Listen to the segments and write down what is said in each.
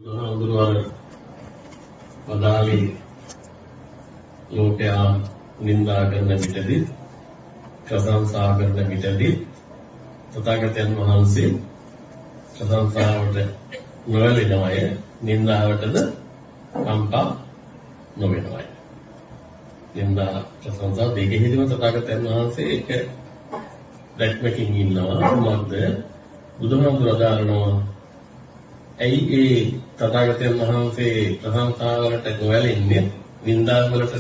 බුදුහාමුදුරුවෝ වදාළේ ලෝකයා නින්දා කරන විටදී ප්‍රශංසා කරන විටදී තථාගතයන් වහන්සේ ප්‍රශංසාවට නොවැළෙනවය නින්දාවටද කම්පා නොවෙනවය. නින්දා ප්‍රශංසා දෙකෙහිදීම තථාගතයන් වහන්සේ එක දැක්මකින් ඉන්නවා. මොකද බුදුහාමුදුරුවෝ දාරනවා ඇයි ඒ තථාගතයන් වහන්සේ ප්‍රශංසාවලට නොවැළෙන්නේ නින්දාවලට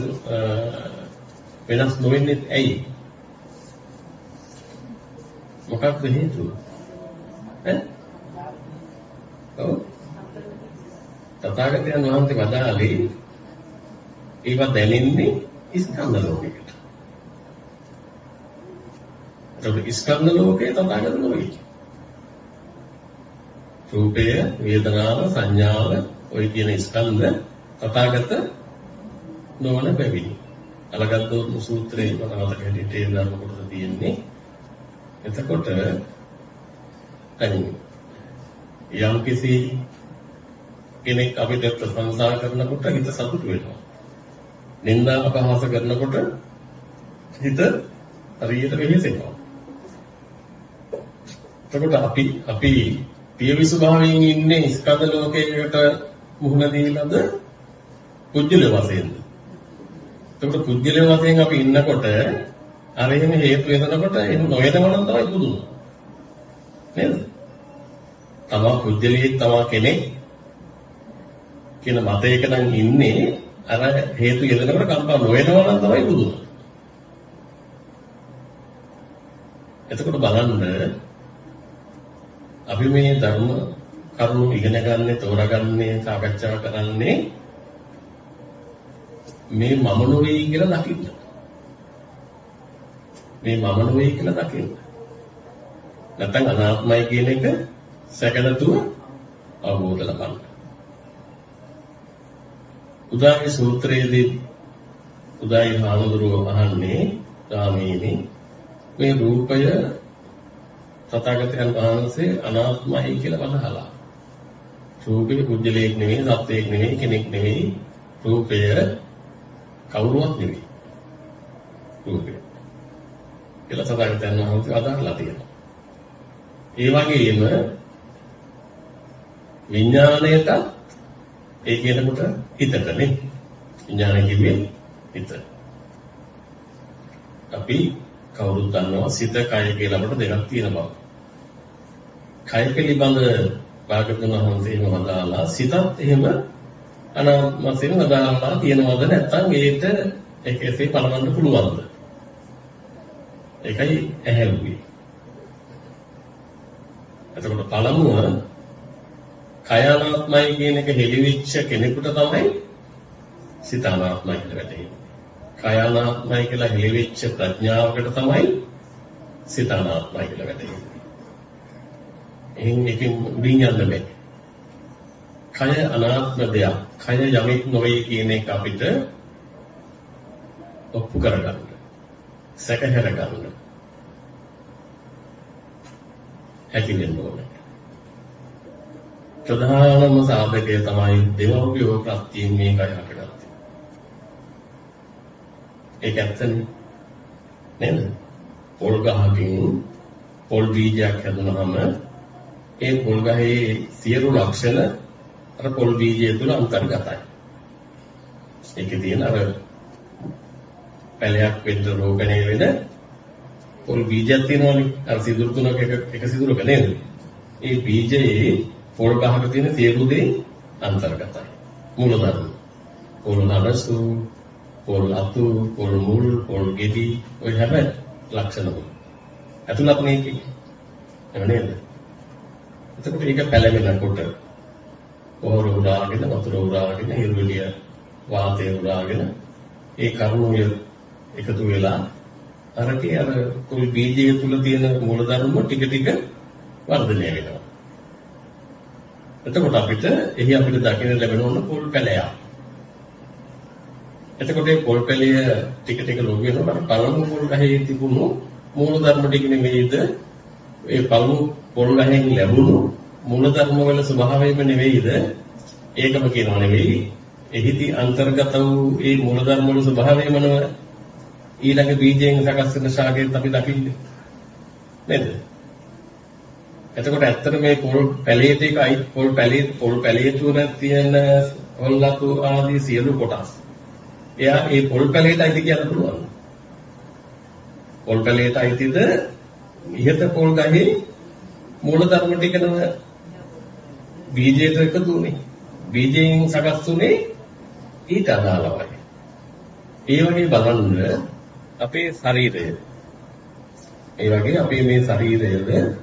වෙනස් නොවෙන්නේ ඇයි? මොකක්ද හේතුව? තථාගතයන් වහන්සේ වදාළේ ඒවා දැනෙන්නේ ස්කන්ධ ලෝකයකට. ඒක ස්කන්ධ ලෝකයේ තථාගත නෙවෙයි. රූපය, වේදනාව, සංඥාව ඔය කියන ස්කන්ධ තථාගත නොවන බැවිනි. අලගත්තු සූත්‍රයේ මතක හැටියට ඒ ධර්ම කොටස තියෙන්නේ. එතකොට යම් කිසි කෙනෙක් අපිට ප්‍රශංසා කරනකොට හිත සතුට වෙනවා. නින්දා අපහාස කරනකොට හිත හරියට වෙහෙසෙනවා. එතකොට අපි පියවි ස්වභාවයෙන් ඉන්නේ ස්කන්ධ ලෝකයකට මුහුණ දීලාද කුජල වශයෙන්ද? එතකොට කුජල වශයෙන් අපි ඉන්නකොට අර එහෙම හේතු වෙනකොට එහෙම නොවනව නම් තමයි පුදුම. නේද? තමා කුජලයේ තමා කෙනෙක් කියන මතයක නම් ඉන්නේ අර හේතු යෙදෙනකොට කම්පා නොවනව නම් තමයි පුදුම. එතකොට බලන්න අපි මේ ධර්ම කරුණු ඉගෙන ගන්න, තෝරාගන්නේ, සාකච්ඡා කරන්නේ මේ මම නොවේ කියලා දකින්න. මේ මම නොවේ කියලා දකින්න. නැත්නම් අනාත්මයි කියන එක සැකනතුව අවබෝධ කරගන්න. උදායි සූත්‍රයේදී උදායි හාමුදුරුවෝ අහන්නේ ගාමීනි මේ රූපය තථාගතයන් වහන්සේ අනාත්මයි කියලා වදාහලා. රූපේ කුජලයක් නෙවෙයි, සත්‍යයක් නෙවෙයි, කෙනෙක් නෙවෙයි. රූපය කවුරුවත් නෙවෙයි. රූපය කියලා තථාගතයන් වහන්සේ වදාහලා තියෙනවා. ඒ වගේම විඥාණයට ඒ කියනකොට හිතටනේ. විඥාණය කිව්වේ හිත. අපි කවුරුත් දන්නවා සිත කය කියලා අපට දෙකක් තියෙන බව. කය පිළිබඳ භාගතුන් වහන්සේ එහෙම වදාලා සිතත් එහෙම අනාත්ම වශයෙන් වදාලා තියෙනවද නැත්නම් ඒකට ඒකේ පලවන්න පුළුවන්ද? ඒකයි ඇහැරුවේ. එතකොට පළමුව කය අනාත්මයි කියන එක හෙළිවිච්ච කෙනෙකුට තමයි සිත අනාත්මයි කියලා වැටහෙන්නේ. කය අනාත්මයි කියලා හෙළිවිච්ච ප්‍රඥාවකට තමයි සිත අනාත්මයි කියලා වැටහෙන්නේ. එකකින් උඩින් යන්න බෑ. කය අනාත්ම දෙයක්. කය යමෙක් නොවේ කියන එක අපිට ඔප්පු කරගන්න. සැකහැර ගන්න. හැකි වෙන්න ඕනේ. ප්‍රධානම සාධකය තමයි දෙවෝපියෝ ප්‍රත්‍යයෙන් මේ කය හටගත්තේ. ඒක ඇත්තනේ. නේද? පොල් ගහකින් පොල් බීජයක් හැදුනහම ඒ පොල් ගහේ සියලු ලක්ෂණ අර පොල් බීජය තුළ අන්තර්ගතයි. ඒකේ තියෙන අර පැලයක් වෙන්න රෝපණය වෙන පොල් බීජයක් තියෙනවනේ. අර සිදුරු තුනක එක සිදුරක නේද? ඒ බීජයේ පොල් ගහක තියෙන සියලු දේ අන්තර්ගතයි. මූලධර්ම. පොල් හරසු, පොල් අතු, පොල් මුල්, පොල් ගෙඩි ඔය හැම ලක්ෂණවල. අතුලත් මේකේ. එහෙම නේද? එතකොට ඒක පැලවෙනකොට පොහොර උඩාගෙන, වතුර උඩාගෙන, හිරුවෙලිය වාතය උඩාගෙන ඒ කරුණු එකතු වෙලා අරකේ අර කුල් බීජය තුල තියෙන මූලධර්ම ටික ටික වර්ධනය වෙනවා. එතකොට අපිට දකින්න ලැබෙන ඕන පොල් පැලයක්. එතකොට මේ පොල් පැලය ටික ටික ලොකු වෙනකොට පළමු පොල් ගහේ තිබුණු මූලධර්ම ටික නෙමෙයිද ඒ පළමු පොල් ගහෙන් ලැබුණු මූලධර්ම වල ස්වභාවයම නෙවෙයිද ඒකම කියනවා නෙවෙයි. එහිදී අන්තර්ගත වූ ඒ මූලධර්ම වල ස්වභාවය මොනවද? ඊළඟ බීජයෙන් සකස් වෙන ශාකයෙන් අපි දකින්නේ. නේද? එතකොට ඇත්තට මේ පොල් පැලේට එකයි පොල් පැලේ තුන තියෙන හොල්ලතු ආදී සියලු කොටස්. එයා ඒ පොල් පැලේට අයිති කියන්න පුළුවන්. පොල් පැලේට අයිතිද ඉහත පොල් ගහේ මූලධර්ම ටික නම බීජයට එකතු වුනේ. බීජයෙන් සකස් වුනේ ඊට අදාළවයි. ඒ වගේ බලන්න අපේ ශරීරය. ඒ වගේ අපේ මේ ශරීරයේ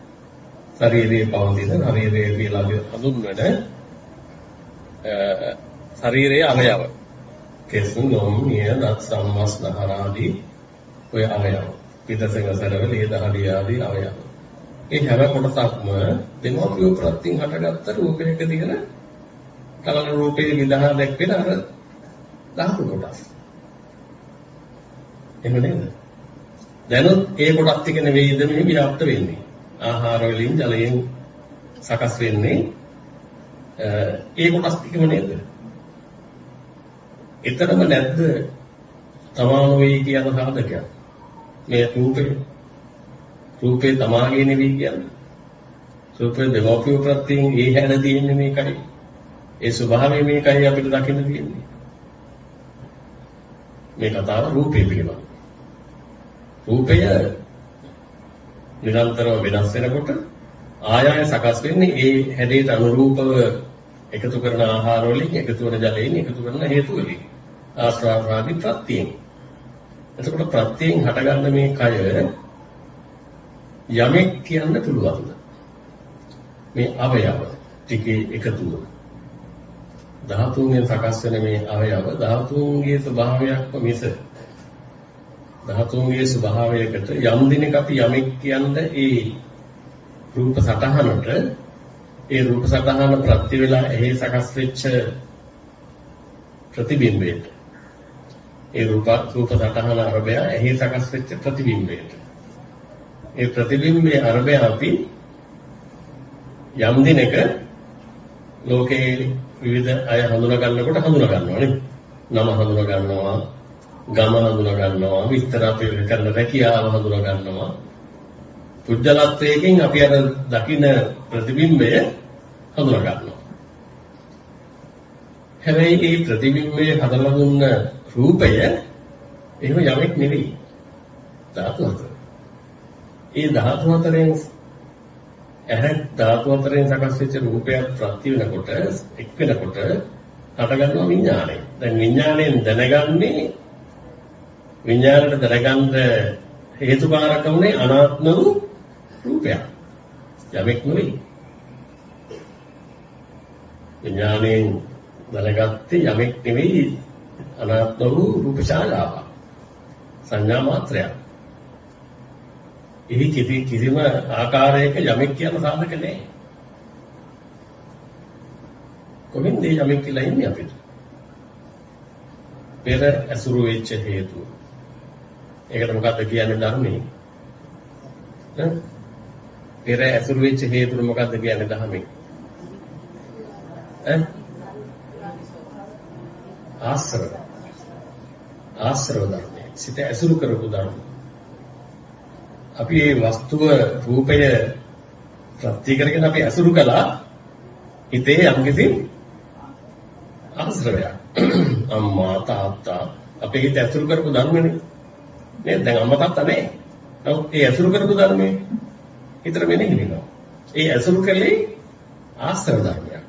පවතින ශරීරය කියලා හඳුන්වන ශරීරයේ අවයව. කෙස් නොම් නිය දත් සම්මස් නහර ආදී ඔය අවයව. පිටසක සරවල ඒ දහඩිය ආදී අවයව. ඒ හැම කොටසක්ම දෙමෝපිය ප්‍රත්‍යයෙන් හටගත්ත රූපයක දිගන කලන රූපයේ විදහා දැක්වෙන අර ධාතු කොටස්. එහෙම නේද? දැනුත් ඒ කොටස් ටික නෙවෙයිද මේ ව්‍යාප්ත වෙන්නේ. ආහාර වලින් ජලයෙන් සකස් වෙන්නේ ඒ කොටස් ටිකම නේද? ඊතරම නැද්ද තමාම වෙයි කියන සාධකයක්. මේ රූපේ තමාගේ නෙවෙයි කියන්නේ. රූපේ දෙවෝපිය ප්‍රත්‍යයෙන් ඒ හැර තියෙන්නේ මේකයි. ඒ ස්වභාවය මේකයි අපිට දකින්න තියෙන්නේ. මේ කතාව රූපේ පිළිබඳ. රූපය නිරන්තරව වෙනස් වෙනකොට ආයය සකස් වෙන්නේ ඒ හැඩයට අනුරූපව එකතු කරන ආහාර වලින් එකතු වෙන ජලයෙන් එකතු කරන හේතු වලින් ආශ්‍රාවාදී ප්‍රත්‍යයෙන්. එතකොට ප්‍රත්‍යයෙන් හටගන්න මේ කය යමෙක් කියන්න පුළුවන්ද? මේ අවයව ටිකේ එකතුව. ධාතුන්ගෙන් සකස් වෙන මේ අවයව ධාතුන්ගේ ස්වභාවයක්ම මිස ධාතුන්ගේ ස්වභාවයකට යම් දිනක අපි යමෙක් කියන්න ඒ රූප සටහනට ඒ රූප සටහන ප්‍රති වේලා එහි සකස් වෙච්ච ප්‍රතිබිම්බයට ඒ රූප සටහන අරබය එහි සකස් වෙච්ච ප්‍රතිබිම්බයට ඒ ප්‍රතිබිම්බයේ අරබය අපි යම් දිනක ලෝකේ විවිධ අය හඳුනා ගන්නකොට හඳුනා ගන්නවා නේ. නම හඳුනා ගන්නවා, ගම හඳුනා ගන්නවා, විස්තර අපේ කරන රැකියාව හඳුනා ගන්නවා. පුජ්‍යලත්වයෙන් අපි අර දකින්න ප්‍රතිබිම්බය හඳුනා ගන්නවා. හැබැයි මේ ප්‍රතිබිම්බයේ හදලා දුන්න රූපය එහෙම යමෙක් නෙවෙයි. ධාතු හතර. ඒ ධාතු හතරෙන් එහෙත් ධාතු හතරෙන් සකස් වෙච්ච රූපයක් ප්‍රති වෙනකොට එක් වෙනකොට හටගන්නවා විඥානය. දැන් විඥාණයෙන් දැනගන්නේ විඥාණයට දැනගන්න හේතුකාරකමනේ අනාත්ම වූ රූපයක්. යමෙක් නෙවෙයි. විඥාණයෙන් දැනගත්තේ යමෙක් නෙවෙයි අනාත්ම වූ රූප ශාලාව. සංඥා මාත්‍රයක්. එහි කිසිම ආකාරයක යමෙක් කියන සාධක නැහැ. කොහෙන්ද යමෙක් කියලා ඉන්නේ අපිට? පෙර ඇසුරු වෙච්ච හේතුව. ඒකට මොකක්ද කියන්නේ ධර්මයේ? පෙර ඇසුරු වෙච්ච හේතුව මොකක්ද කියන්නේ ධර්මයේ? ආශ්‍රව ධර්මයේ. සිත ඇසුරු කරපු ධර්ම. අපි මේ වස්තුව රූපය ප්‍රත්‍ය කරගෙන අපි අසුරු කළා හිතේ යම්කිසි ආශ්‍රවයක් අම්මා තාත්තා අපේ හිත අසුරු කරපු ධර්මනේ නේද? දැන් අම්මා තාත්තා නැහැ. නමුත් ඒ අසුරු කරපු ධර්මයේ හිතට වෙනෙහිනවා. ඒ අසුරු කලේ ආශ්‍රව ධර්මයක්.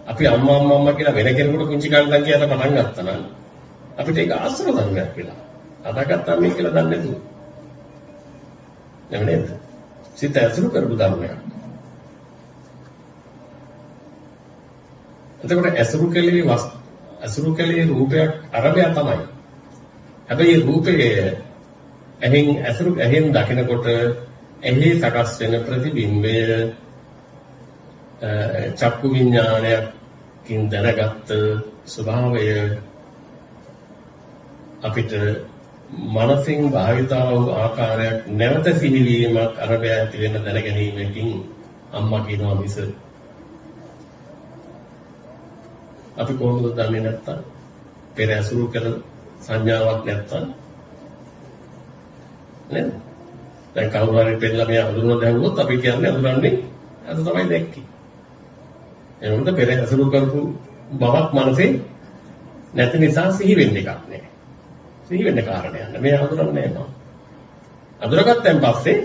අපි අම්මා කියලා වෙන කෙනෙකුට කුංචි කාලේ ඉඳන් කියන්න පටන් ගත්තා නම් අපිට ඒක ආශ්‍රව ධර්මයක් වෙලා. අදාගත්තා මේ කියලා දන්නේ නැතුව. නේද? සිත ඇසුරු කරපු ධර්මයක්. එතකොට ඇසුරු කලේ රූපයක් අරබය තමයි. හැබැයි රූපයේ ඇහෙන් දකිනකොට එහි සකස් වෙන ප්‍රතිබිම්බය චක්කු විඥානයකින් දැනගත් ස්වභාවය අපිට මනසින් භාවිතා වූ ආකාරයක් නැවත සිහිවීමක් අරබය ඇති වෙන දැන ගැනීමකින් අම්මා කියනවා මිස අපි කොහොමද දන්නේ නැත්තම්? පෙර ඇසුරු කළ සංඥාවක් නැත්තම් නේද? දැන් කවුරු හරි පෙන්නලා මෙයා අඳුරන දැහුවොත් අපි කියන්නේ අඳුරන්නේ අද තමයි දැක්කේ. එනකොට පෙර ඇසුරු කරපු බවක් මනසේ නැති නිසා සිහි වෙන්න එකක් නෑ. සිහි වෙන්න කාරණයක් නෑ. මේ අඳුරන්නේ නෑ. අඳුරගත්තන් පස්සේ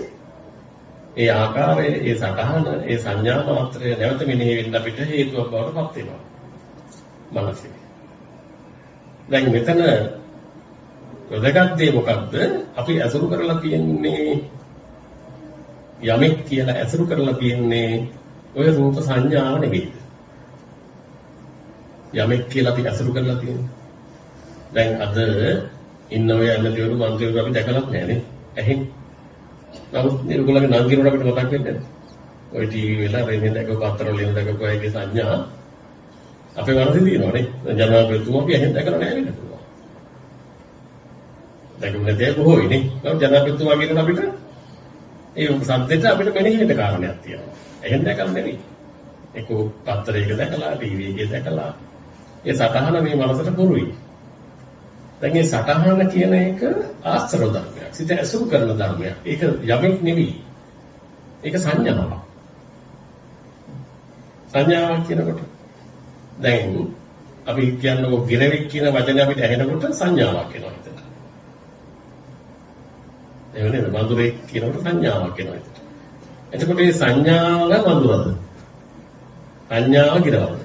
ඒ ආකාරය, ඒ සටහන, ඒ සංඥා මාත්‍රය නැවත මෙනෙහි වෙන්න අපිට හේතුවක් බවට පත් වෙනවා. මනසේ. දැන් මෙතන වැදගත් දේ මොකක්ද? අපි ඇසුරු කරලා තියෙන්නේ යමෙක් කියලා ඇසුරු කරලා තියෙන්නේ ඔය රූප සංඥාව නෙවෙයි. යමෙක් කියලා අපි ඇසුරු කරලා තියෙන්නේ. දැන් අද ඉන්න ඔය ඇමතිවරු මන්ත්‍රීවරු අපි දැකලත් නැහැ නේ. ඇහෙන්. නමුත් ඒගොල්ලන්ගේ නම් කිරුණා අපිට මතක් වෙන්නේ නැහැ. ඔය ටීවී වල රෙන්නේ දැකපු පත්‍ර වලින් දැකපු අයගේ සංඥා අපේ වරදී තියෙනවා නේ. ජනාධිපතිතුමා අපි ඇහෙන් දැකලා නැහැ නේද? දැකුනේ දෙයක් කොහොයි නේ. නමුත් ජනාධිපතිතුමා කියන අපිට ඒ සම්දෙට අපිට මෙනෙහි වෙන්න කාරණයක් තියෙනවා. එහෙම දැකලා නෙවෙයි. ඒක පත්‍රයක දැකලා, ටීවී එකේ දැකලා ඒ සටහන මේ මනසට පුරුයි. දැන් මේ සටහන කියන එක ආශ්‍රව ධර්මයක්. සිත ඇසුරු කරන ධර්මයක්. ඒක යමෙක් නෙවෙයි. ඒක සංඥාවක්. සංඥාවක් කියනකොට දැන් අපි කියන්නකො ගිරෙවික් කියන වචනේ අපිට ඇහෙනකොට සංඥාවක් එනවා හිතට. එහෙම නේද? වඳුරෙක් කියනකොට සංඥාවක් එනවා හිතට. එතකොට මේ සංඥාව වඳුරද? සංඥාව ගිරවද?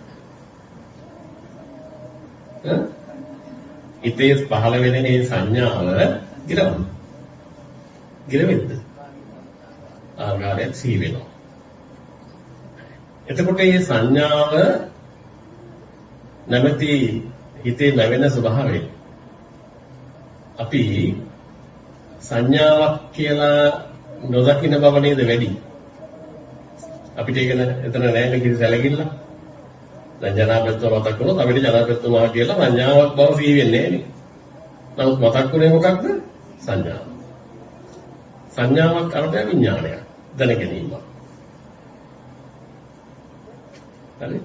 හිතේ පහළ වෙන මේ සංඥාව ගිරවද? ගිරෙවිද්ද? ආකාරයෙන් සී වෙනවා. එතකොට මේ සංඥාව නැමැති හිතේ ලැබෙන ස්වභාවය අපි සංඥාවක් කියලා නොදකින්න බව නේද වැඩි. අපිට ඒක එතන නැහැ කිසි සැලකිල්ල. දැන් ජනාධිපතිතුමා මතක් වුණොත් අපිට ජනාධිපතිතුමා කියලා සංඥාවක් බව සිහි වෙන්නේ නැහැ නේ. නමුත් මතක් වුණේ මොකක්ද? සංඥාව. සංඥාවක් අර්ථය විඥානයක්. දැනගැනීම. හරි.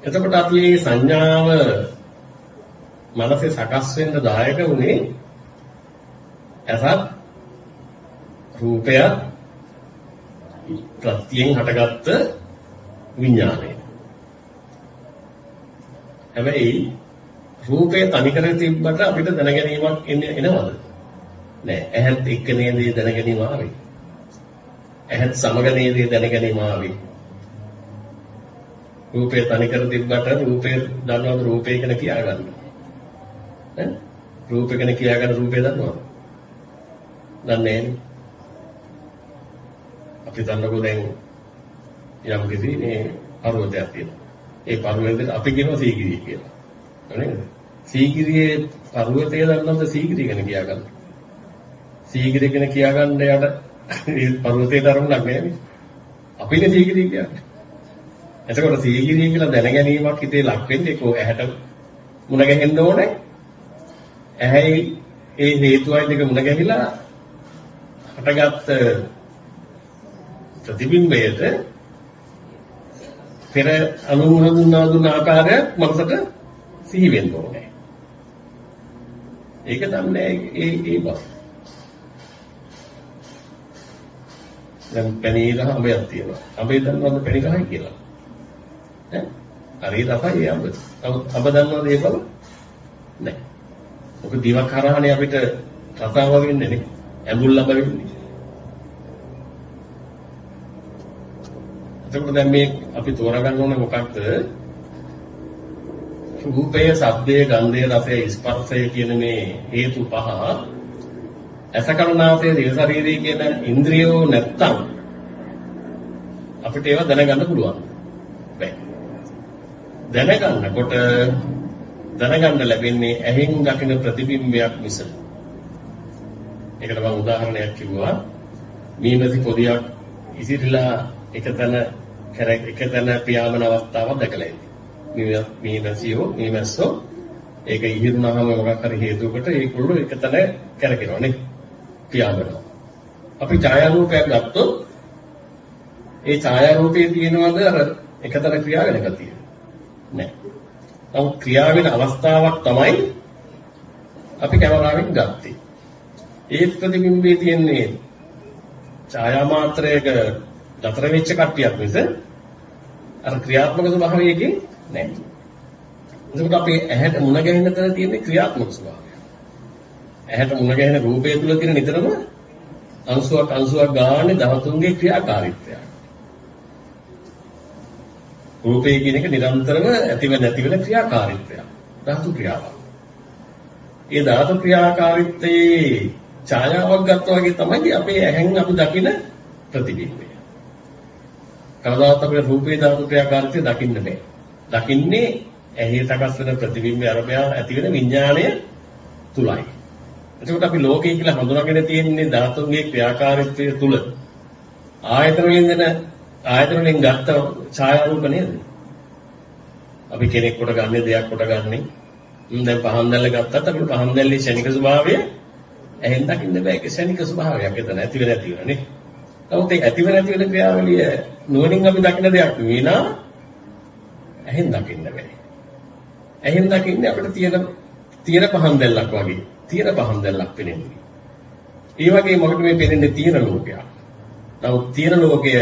එතකොට අපි මේ සංඥාව මනසේ සකස් වෙන්න දායක වුණේ අසත් රූපය ප්‍රත්‍යයෙන් හටගත්ත විඥානය. හැබැයි රූපේ තනිකර තිබ්බට අපිට දැනගැනීමක් එනවද? නෑ. ඇහත් එක්ක නේද දැනගැනීම ආවේ. ඇහත් සමග නේද දැනගැනීම ආවේ. රූපේ තනිකර තිබ්බට රූපේ දන්නවද රූපේ ගැන කියාගන්න? ඈ? රූපේ ගැන කියාගන්න රූපේ දන්නවද? දන්නේ නැහැ. අපි දන්නකො දැන් යම් කිසි මේ පර්වතයක් තියෙනවා. ඒ පර්වතයට අපි කියනවා සීගිරිය කියලා. නේද? සීගිරියේ පර්වතය දන්නවද සීගිරිය ගැන කියාගන්න? සීගිරිය ගැන කියාගන්න යට මේ පර්වතේ ධර්මයක් නැහැ නේ. අපිනේ සීගිරිය කියන්නේ. එතකොට සීගිරිය කියලා දැනගැනීමක් හිතේ ලක් වෙන්නේ කො ඇහැට මුණ ගැහෙන්න ඕනේ. ඇහැයි ඒ හේතුවයි දෙක මුණ ගැහිලා හටගත් ප්‍රතිබිම්බයට පෙර අනුමුණ දුන්න ආකාරය මනසට සිහි වෙන්න ඕනේ. ඒක තමයි ඒ බව. දැන් පැණිගහ අඹයක් තියෙනවා. අඹේ දන්නවද පැණිගහයි කියලා? හරි තමයි අඹ. අඹ දන්නවද ඒ බව? නැහැ. ඔක දිවක් හරහානේ අපිට රසාව වෙන්නේ නේ. ඇඹුල් අඹ වෙන්නේ. එතකොට දැන් මේ අපි තෝරගන්න ඕනේ මොකක්ද? රූපය, ශබ්දය, ගන්ධය, රසය, ස්පර්ශය කියන මේ හේතු පහ අසකරණාසය දිව ශරීරය කියන ඉන්ද්‍රියෝ නැත්තම් අපිට ඒවා දැනගන්න පුළුවන්. බෑ. දැනගන්නකොට දැනගන්න ලැබෙන්නේ ඇහෙන් දකින ප්‍රතිබිම්බයක් මිස. ඒකට මම උදාහරණයක් කිව්වා. මීමැසි පොදියක් ඉසිරිලා එකතැන පියාඹන අවස්ථාවක් දැකලා ඉන්නේ. මීමැස්සෝ ඒක ඉහිරුනහම මොකක් හරි හේතුවකට ඒගොල්ලෝ එකතැන කරකිනවා නේ. පියාඹනවා. අපි ඡායාරූපයක් ගත්තොත් ඒ ඡායාරූපයේ තියෙනවද අර එකතැන ක්‍රියා වෙන ගතිය? නැහැ. නමුත් ක්‍රියාව වෙන අවස්ථාවක් තමයි අපි කැමරාවෙන් ගත්තේ. ඒ ප්‍රතිබිම්බයේ තියෙන්නේ ඡායා මාත්‍රයක නතර වෙච්ච කට්ටියක් මිස අර ක්‍රියාත්මක ස්වභාවයකින් නැහැ. එතකොට අපි ඇහැට මුණ ගැහෙන තැන තියෙන්නේ ක්‍රියාත්මක ස්වභාවය. ඇහැට මුණ ගැහෙන රූපය තුල තියෙන නිතරම අංශුවක් ගානේ ධාතුන්ගේ ක්‍රියාකාරීත්වය. රූපය කියන එක නිරන්තරව ඇතිව නැතිවෙන ක්‍රියාකාරීත්වය. ධාතු ක්‍රියාවක්. ඒ ධාතු ක්‍රියාකාරීත්වයේ ඡායාවක් ගත්තා වගේ තමයි අපේ ඇහෙන් අපි දකින ප්‍රතිබිම්බය. කවදාවත් අපේ රූපේ ධාතු ක්‍රියාකාරීත්වය දකින්න බෑ. දකින්නේ ඇහි සකස් වෙන ප්‍රතිබිම්බය අරබය ඇති වෙන විඥාණය තුලයි. එතකොට අපි ලෝකය කියලා හඳුනාගෙන තියෙන්නේ ධාතුන්ගේ ක්‍රියාකාරීත්වය තුල. ආයතන වලින් ගත්ත ඡායා රූප නේද? අපි කෙනෙක් කොට ගන්න දෙයක් කොට ගන්නේ. දැන් පහන් දැල්ල ගත්තත් අපිට පහන් දැල්ලේ ශනික ස්වභාවය ඇහෙන් දකින්න බෑ. ඒක ශනික ස්වභාවයක්. එතන ඇති වෙන නැති වෙන නේ. නමුත් ඒ ඇති වෙන නැති වෙන ක්‍රියාවලිය නුවණින් අපි දකින දෙයක් විනා ඇහෙන් දකින්න බෑ. ඇහෙන් දකින්නේ අපිට තියෙන පහන් දැල්ලක් වගේ. තියෙන පහන් දැල්ලක් පෙනෙන්නේ. ඒ වගේ මොකද මේ පෙනෙන්නේ තියෙන ලෝකයක්. නමුත් තියෙන ලෝකය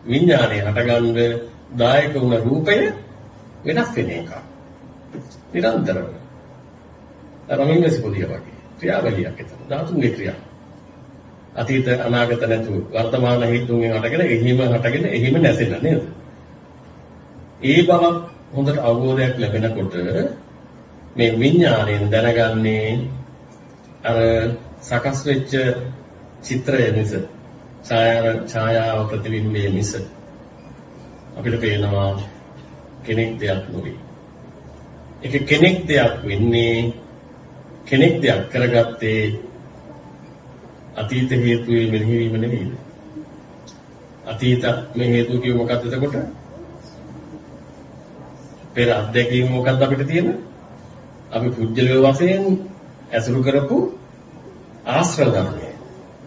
විඥානය හටගන්න දායක වුණ රූපය වෙනස් වෙන එකක්. නිරන්තරව. රමින්වැසි පොදිය වගේ. ක්‍රියාවලියක් එතන. ධාතුන්ගේ ක්‍රියාව. අතීත අනාගත නැතුව වර්තමාන හේතුන්ගෙන් හටගෙන එහිම නැසෙන නේද? ඒ බව හොඳට අවබෝධයක් ලැබෙනකොට මේ විඥාණයෙන් දැනගන්නේ අර සකස් වෙච්ච චිත්‍රය මිස ඡායාව ප්‍රතිබිම්බයේ මිස අපිට පේනවා කෙනෙක් දෙයක් නෙවෙයි. ඒක කෙනෙක් දෙයක් වෙන්නේ කෙනෙක් දෙයක් කරගත්තේ අතීත හේතුවේ මෙහෙවීම නෙවෙයි. අතීත මේ හේතු කිව්ව මොකක්ද එතකොට? පෙර අත්දැකීම මොකක්ද අපිට තියෙන? අපි පුජ්‍යලෝ වශයෙන් ඇසුරු කරපු ආශ්‍රව ධර්මය.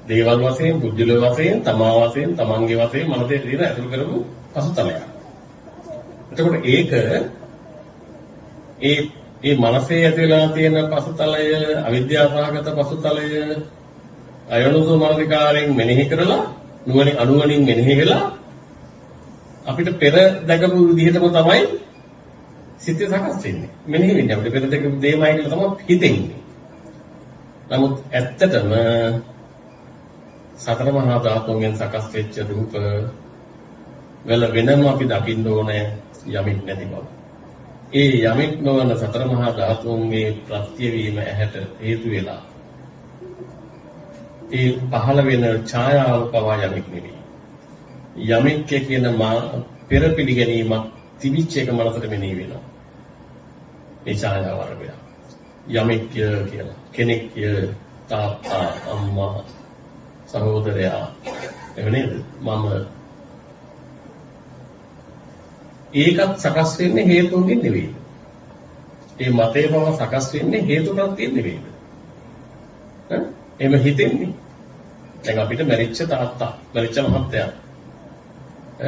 දේවල් වශයෙන්, පුජ්‍යලෝ වශයෙන්, තමා වශයෙන්, තමන්ගේ වශයෙන් මනසේ තියෙන ඇසුරු කරපු පසුතලයක්. එතකොට ඒක ඒ මනසේ ඇතිලා තියෙන පසුතලය, අවිද්‍යාවසහගත පසුතලය අයනුසු මානසිකාරයෙන් මෙනෙහි කරලා අනුවණින් මෙනෙහි වෙලා අපිට පෙර දැකපු විදිහටම තමයි සිත සකස් වෙන්නේ. මෙනෙහි වෙන්නේ අපිට පෙර දැකපු දේමයි කියලා තමයි හිතෙන්නේ. නමුත් ඇත්තටම සතර මහා ධාතුන්ගෙන් සකස් වෙච්ච රූප වල වෙනම අපි දකින්න ඕනේ යමෙක් නැති බව. ඒ යමෙක් නොවන සතර මහා ධාතුන්ගේ ප්‍රත්‍ය වීම ඇහැට හේතු වෙලා ඒ පහළ වෙන ඡායාව පවා යමෙක් නෙවෙයි. යමෙක් කියන පෙර පිළිගැනීමක් තිබිච්ච එක මනසට මෙනෙහි වෙනවා. ඒ ඡායාව අරබය. යමෙක් කියලා කෙනෙක් තාත්තා අම්මා සහෝදරයා එහෙම නේද? මම ඒකත් සකස් වෙන්නේ හේතුන්ගෙන් නෙවෙයි. ඒ මතේ බව සකස් වෙන්නේ හේතු ප්‍රත්‍යයෙන් නෙවෙයි. එහෙම හිතෙන්නේ. දැන් අපිට මැරිච්ච තාත්තා, මැරිච්ච මහත්තයා,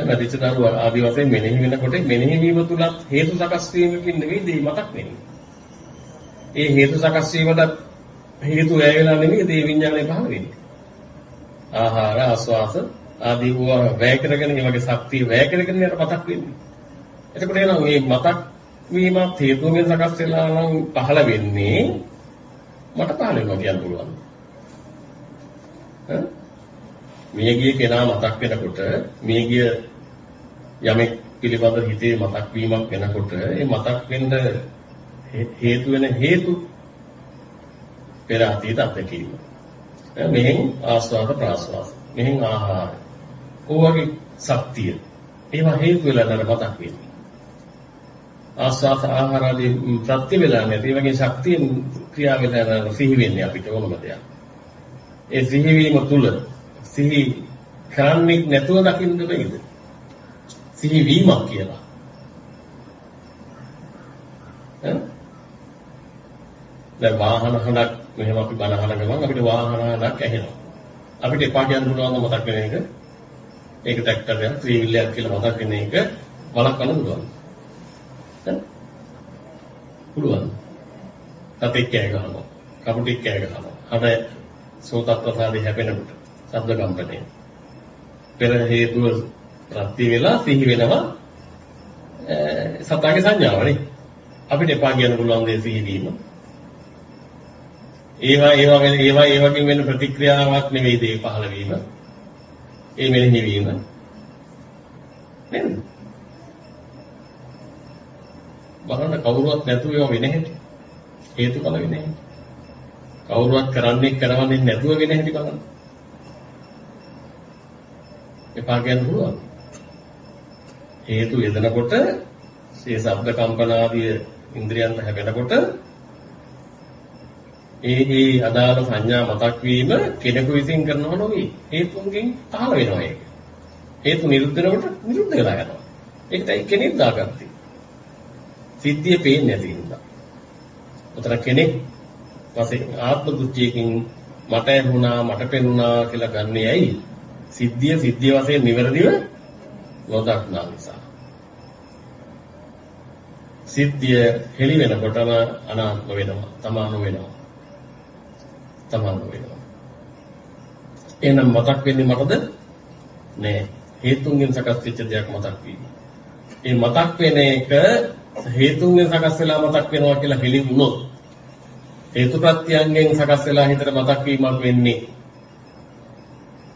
මැරිච්ච දරුවා ආදී වශයෙන් මෙනෙහි වෙනකොට මෙනෙහි වීම තුලත් හේතු සකස් වීමකින් නෙවෙයි දෙයි මතක් වෙන්නේ. ඒ හේතු සකස් වීමට හේතු වැය වෙලා නෙවෙයි දේ විඥානය පහළ වෙන්නේ. ආහාර, ආස්වාස ආදී වූ වැය කරගෙන මේ වගේ ශක්තිය වැය කරගෙන යන මතක් වෙන්නේ. එතකොට එනවා මේ මතක් වීමත් හේතුන්ගෙන් සකස් වෙලා නම් පහළ වෙන්නේ මට පහළ වෙනවා කියන්න පුළුවන්. මියගිය කෙනා මතක් වෙනකොට මියගිය යමෙක් පිළිබඳ හිතේ මතක් වීමක් වෙනකොට ඒ මතක් වෙන්න හේතු වෙන හේතු පෙර අතීත අත්දැකීම. මෙහෙන් ආස්වාද ප්‍රාස්වාද. මෙහෙන් ආහාර. ඕවගේ ශක්තිය. ඒවා හේතු වෙලා නේද මතක් වෙන්නේ. ආස්වාද ආහාර ආදී ප්‍රත්‍ය වෙලා නැති ඒ වගේ ශක්තියෙන් ක්‍රියා වෙලා සිහි වෙන්නේ අපිට ඕනම දෙයක්. ඒ සිහිවීම තුල සිහි කරන්නේ නැතුව දකින්න බැයිද? සිහිවීමක් කියලා. දැන් වාහන හඬක් මෙහෙම අපි බන අහන ගමන් අපිට වාහන හඬක් ඇහෙනවා. අපිට එපා කියන්න පුළුවන් මතක් වෙන එක. ඒක ට්‍රැක්ටරයක්, ත්‍රිවිලයක් කියලා මතක් වෙන එක වළක්වන්න පුළුවන්. පුළුවන්. සතෙක් කෑ ගහනවා. කපුටෙක් කෑ ගහනවා. අර සෝත ප්‍රසාදේ හැපෙනකොට ශබ්ද කම්පණය. පෙර හේතුව ප්‍රත්‍ය වෙලා සිහි වෙනවා සතගේ සංඥාවනේ. අපිට එපා කියන්න පුළුවන් දේ සිහි වීම. ඒවා වගේ වෙන ප්‍රතික්‍රියාවක් නෙවෙයි දේ පහළ වීම. ඒ මෙනෙහි වීම. නේද? බලන්න කවුරුවත් නැතුව ඒවා වෙන හැටි. හේතුඵල වෙන හැටි. කවුරුවත් කරවන්නේ නැතුව වෙන හැටි බලන්න. එපා කියන්න පුළුවන්. හේතු යෙදෙනකොට ඒ ශබ්ද කම්පන ආදී ඉන්ද්‍රියන්ට හැපෙනකොට ඒ අදාළ සංඥා මතක් වීම කෙනෙකු විසින් කරනව නෙවෙයි. හේතුන්ගෙන් පහළ වෙනවා ඒක. හේතු නිරුද්ධ වෙනකොට නිරුද්ධ වෙලා යනවා. ඒකයි කෙනෙක් දාගත්තේ. සිද්ධිය පේන්නේ නැති නිසා. උතර කෙනෙක් වශයෙන් ආත්ම දෘෂ්ටියකින් මට ඇහුණා මට පෙනුණා කියලා ගන්නේ ඇයි? සිද්ධිය වශයෙන් නිවැරදිව නොදක්නා නිසා. සිද්ධිය හෙළි වෙනකොටම අනාත්ම වෙනවා. තමානු වෙනවා. එහෙනම් මතක් වෙන්නේ මටද? නෑ. හේතුන්ගෙන් සකස් වෙච්ච දෙයක් මතක් වීම. මේ මතක් වෙන එක හේතුන්ගෙන් සකස් වෙලා මතක් වෙනවා කියලා හෙළි වුණොත් හේතුප්‍රත්‍යයෙන් සකස් වෙලා හිතට මතක් වීමක් වෙන්නේ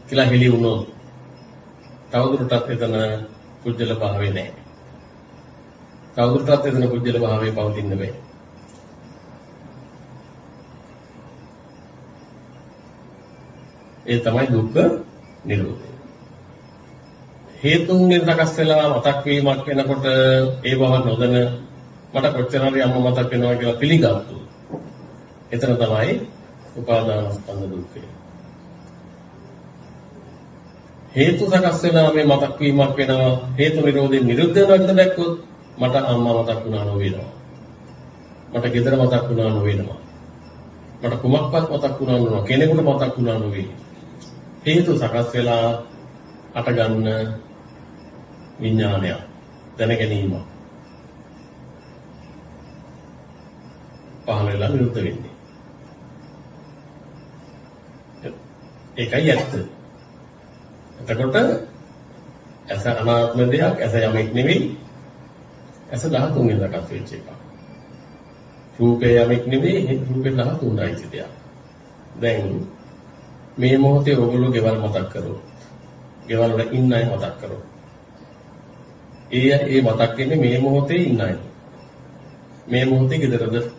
කියලා හෙළි වුණොත් තවදුරටත් එතන කුජල භාවය නෑ. තවදුරටත් එතන කුජල භාවය පවතින්න බෑ. ඒ තමයි දුක්ඛ නිරෝධය. හේතුන්ගෙන් සකස් වෙලා මතක් වීමක් වෙනකොට ඒ බව නොදැන මට කොච්චර හරි අම්ම මතක් වෙනවා කියලා පිළිගත්තු. එතන තමයි උපාදාන ස්කන්ධ දුක්ඛය. හේතු සකස් වෙනා මේ මතක් වීමක් වෙනවා හේතු නිරෝධයෙන් නිරුද්ධ වෙනවා කියලා දැක්කොත් මට අම්මා මතක් වුණා නොවේනවා. මට ගෙදර මතක් වුණා නොවේනවා. මට කුමක්වත් මතක් වුණා නොවේනවා. කෙනෙකුට මතක් වුණා නොවේ. හේතු සකස් වෙලා අට ගන්න විඥානය දැන ගැනීම පහළ වෙලා විරුද්ධ වෙන්නේ. ඒකයි ඇත්ත. එතකොට ඇස අනාත්ම දෙයක්, ඇස යමෙක් නෙවෙයි. ඇස 13 වෙනි සකස් වෙච්ච එක. රූපය යමෙක් නෙවෙයි, රූපේ 13යි දෙයක්. දැන් මේ මොහොතේ ඔයගොල්ලෝ ගෙවල් මතක් කරොත්, ගෙවල් වල ඉන්න අය මතක් කරොත්. ඒ මතක් වෙන්නේ මේ මොහොතේ ඉන්න අය. මේ මොහොතේ ගෙදරද?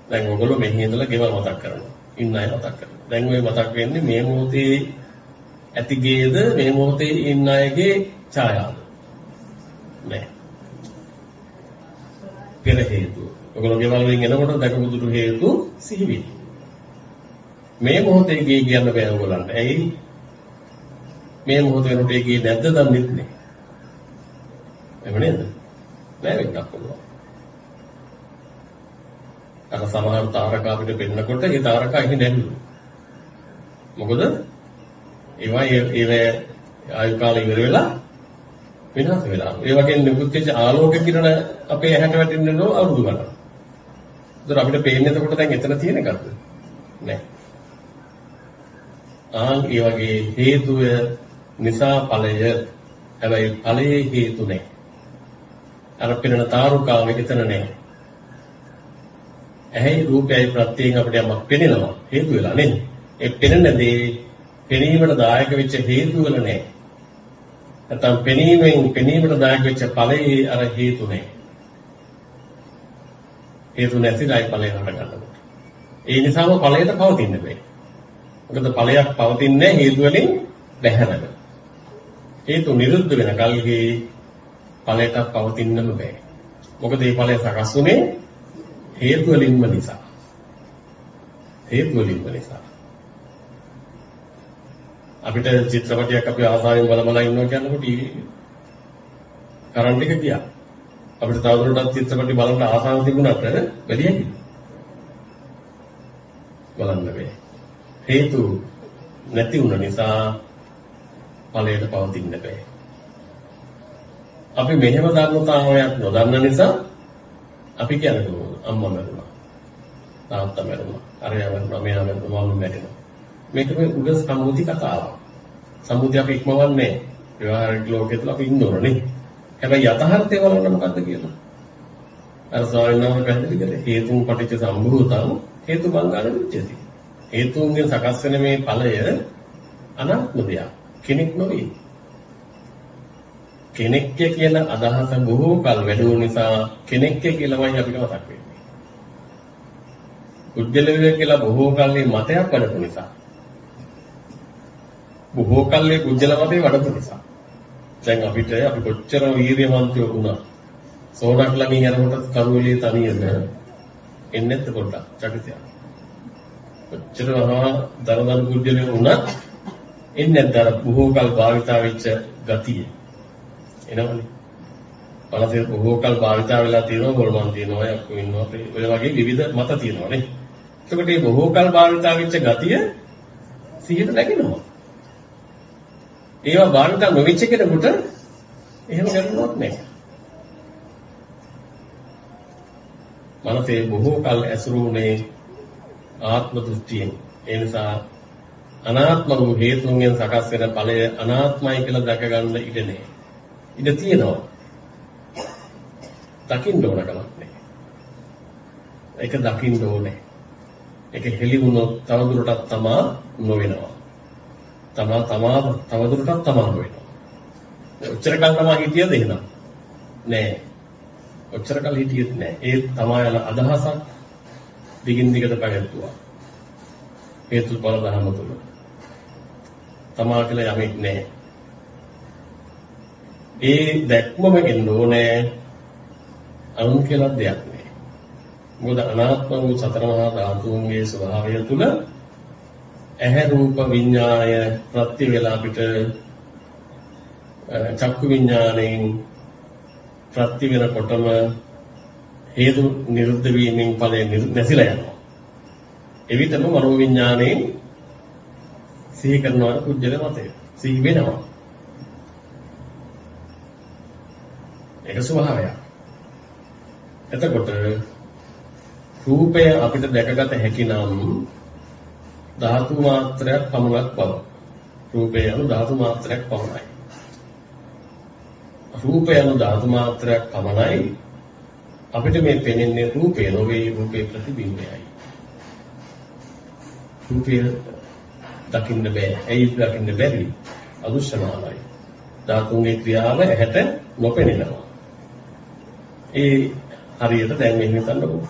දැන් ඔයගොල්ලෝ මෙහි ඉඳලා ගෙවල් මතක් කරනවා. ඉන්න අය මතක් කරනවා. දැන් ඔය මතක් වෙන්නේ මේ මොහොතේ ඇති ගේද මේ මොහොතේ ඉන්න අයගේ ඡායාවද? නෑ. පෙර හේතු. ඔයගොල්ලෝ ගෙවල් වලින් එනකොට දැකපු දුරු හේතු සිහිවි. මේ මොහොතේ ගේ කියන්න බෑ ඔයගොල්ලන්ට. ඇයි? මේ මොහොත වෙනකොට ඒ ගේ නැද්ද දන්නෙත් නෑ. එහෙම නේද? නෑ වෙන්නත් පුළුවන්. අර සමහර තාරකා අපිට පෙන්නකොට ඒ තාරකා ඉන්නේ නැල්ලු. මොකද ඒවා ආයු කාලය ඉවර වෙලා විනාශ වෙලා. ඒ වගේ නිකුත් වෙච්ච ආලෝක කිරණ අපේ ඇහැට වැටෙන්නේ නෝ අවුරුදු ගණන්. ඒතර අපිට පේන්නේ එතකොට දැන් එතන තියෙන එකක්ද? නෑ. ඒ වගේ හේතුව නිසා ඵලය, හැබැයි ඵලයේ හේතු නෑ. අර පෙනෙන තාරුකාව එතන නෑ. ඇයි රූපයයි ප්‍රත්‍යයෙන් අපිට යමක් පෙනෙනවා හේතු වෙලා නේද? ඒ පෙනෙන දේ පෙනීමට දායක වෙච්ච හේතු වල නෑ. නැත්නම් පෙනීමට දායක වෙච්ච ඵලයේ අර හේතු නෑ. හේතු නැතිලයි ඵලය හට ගන්නවා. ඒ නිසාම ඵලයට පවතින්න බෑ. මොකද ඵලයක් පවතින්නේ හේතු වලින් බැහැරද. හේතු නිරුද්ධ වෙන කල්හි ඵලයට පවතින්නම බෑ. මොකද මේ ඵලය සකස් වුනේ හේතු වලින්ම නිසා. අපිට චිත්‍රපටයක් අපි ආසාවෙන් බල ඉන්නවා කියනකොට කරන්ට් එක ගියා. අපිට තවදුරටත් චිත්‍රපටි බලන්න ආසාව තිබුණාට වැඩි හැකියි. බලන්න බෑ. හේතු නැති වුණ නිසා ඵලයට පවතින්න බෑ. අපි මෙහෙම ධර්මතාවයක් නොදන්න නිසා අපි කියන්නේ කොහොමද? අම්මා මැරුණා. තාත්තා මැරුණා. අරයා මැරුණා. මෙයා මැරුණා. මම මැරෙනවා. මේක මේ උග සම්මුති කතාවක්. සම්මුතිය අපි ඉක්මවන්නේ ව්‍යවහාරික ලෝකෙ තුල අපි ඉන්න ඕනේ. හැබැයි යථාර්ථය බලන්න මොකද්ද කියලා. අර ස්වාමීන් වහන්සේ පැහැදිලි කළේ හේතුන් පටිච්ච සම්භූතං හේතු බංගාන විච්ඡති. හේතුන්ගෙන් සකස් වෙන මේ ඵලය අනාත්ම දෙයක්. කෙනෙක් නෙවෙයි. කෙනෙක්ය කියන අදහස බොහෝ කල් වැඩි වුන නිසා කෙනෙක්ය කියලාමයි අපිට මතක් වෙන්නේ. උද්දලවිය කියලා බොහෝ කල් මේ මතයක් වඩපු නිසා. බොහෝ කල් මේ කුජල මතේ වඩපු නිසා. දැන් අපිට අපි කොච්චර වීර්යවන්තයෝ වුණා. සෝනක් ළඟින් යනකොට කරුවලේ තනියම එන්නේ නැත්ද පොඩ්ඩක් චකිතයක්. කොච්චර මහා දරදරු කුජලේ වුණත් එන්නේ නැද්ද අර බොහෝ කල් භාවිතා වෙච්ච ගතිය. එනවනේ. පළසේ බොහෝ කල් භාවිතා වෙලා තියෙනවා හොල්මන් තියෙනවා යක්කු ඉන්නවා ඔය වගේ විවිධ මත තියෙනවා නේ. එතකොට මේ බොහෝ කල් භාවිතා වෙච්ච ගතිය සිහියට නැගෙනවා. ඒවා භාවිතා නොවෙච්ච කෙනෙකුට එහෙම ගැටලුවක් නැහැ. මනසේ බොහෝ කල් ඇසුරුනේ ආත්ම දෘෂ්ටියෙන්. ඒ නිසා අනාත්ම වූ හේතුන්ගෙන් සකස් වෙන ඵලය අනාත්මයි කියලා දැක ගන්න ඉඩ නැහැ. ඉඩ තියෙනවා. දකින්න ඕන කමක් නැහැ. ඒක දකින්න ඕනේ. ඒක හෙළි වුණොත් තවදුරටත් තමා නොවෙනවා. තමා තවදුරටත් තමා නොවෙනවා. ඔච්චර කල් තමා හිටියද එහෙනම්? නෑ. ඔච්චර කල් හිටියෙත් නෑ. ඒ තමා යන අදහසක් දිගින් දිගට පැවැත්තුවා. හේතුඵල ධර්ම තුල. තමා කියලා යමෙක් නෑ. ඒ දැක්මම එන්න ඕනේ අනුන් කියලා දෙයක් නෑ. මොකද අනාත්ම වූ සතර මහා ධාතුන්ගේ ස්වභාවය තුල ඇහැ රූප විඤ්ඤාය ප්‍රත්‍ය වේලා අපිට චක්කු විඤ්ඤාණයෙන් ප්‍රත්‍ය වෙනකොටම හේතු නිරුද්ධ වීමෙන් ඵලය නැසිලා යනවා. එවිටම මනෝ විඤ්ඤාණයෙන් සිහි කරනවා කුජල මතය. සිහි වෙනවා. ඒක ස්වභාවයක්. එතකොට රූපය අපිට දැකගත හැකි නම් ධාතු මාත්‍රයක් පමණක් බව. රූපය යනු ධාතු මාත්‍රයක් පමණයි. රූපය යනු ධාතු මාත්‍රයක් පමණයි. අපිට මේ පෙනෙන්නේ රූපය නොවේ රූපේ ප්‍රතිබිම්බයයි. රූපය දකින්න බෑ. ඇයි දකින්න බැරි? අදුෂ්ඨමානයි. ධාතුන්ගේ ක්‍රියාව ඇහැට නොපෙනෙනවා. ඒ හරියට දැන් මෙහෙම හිතන්නකෝ.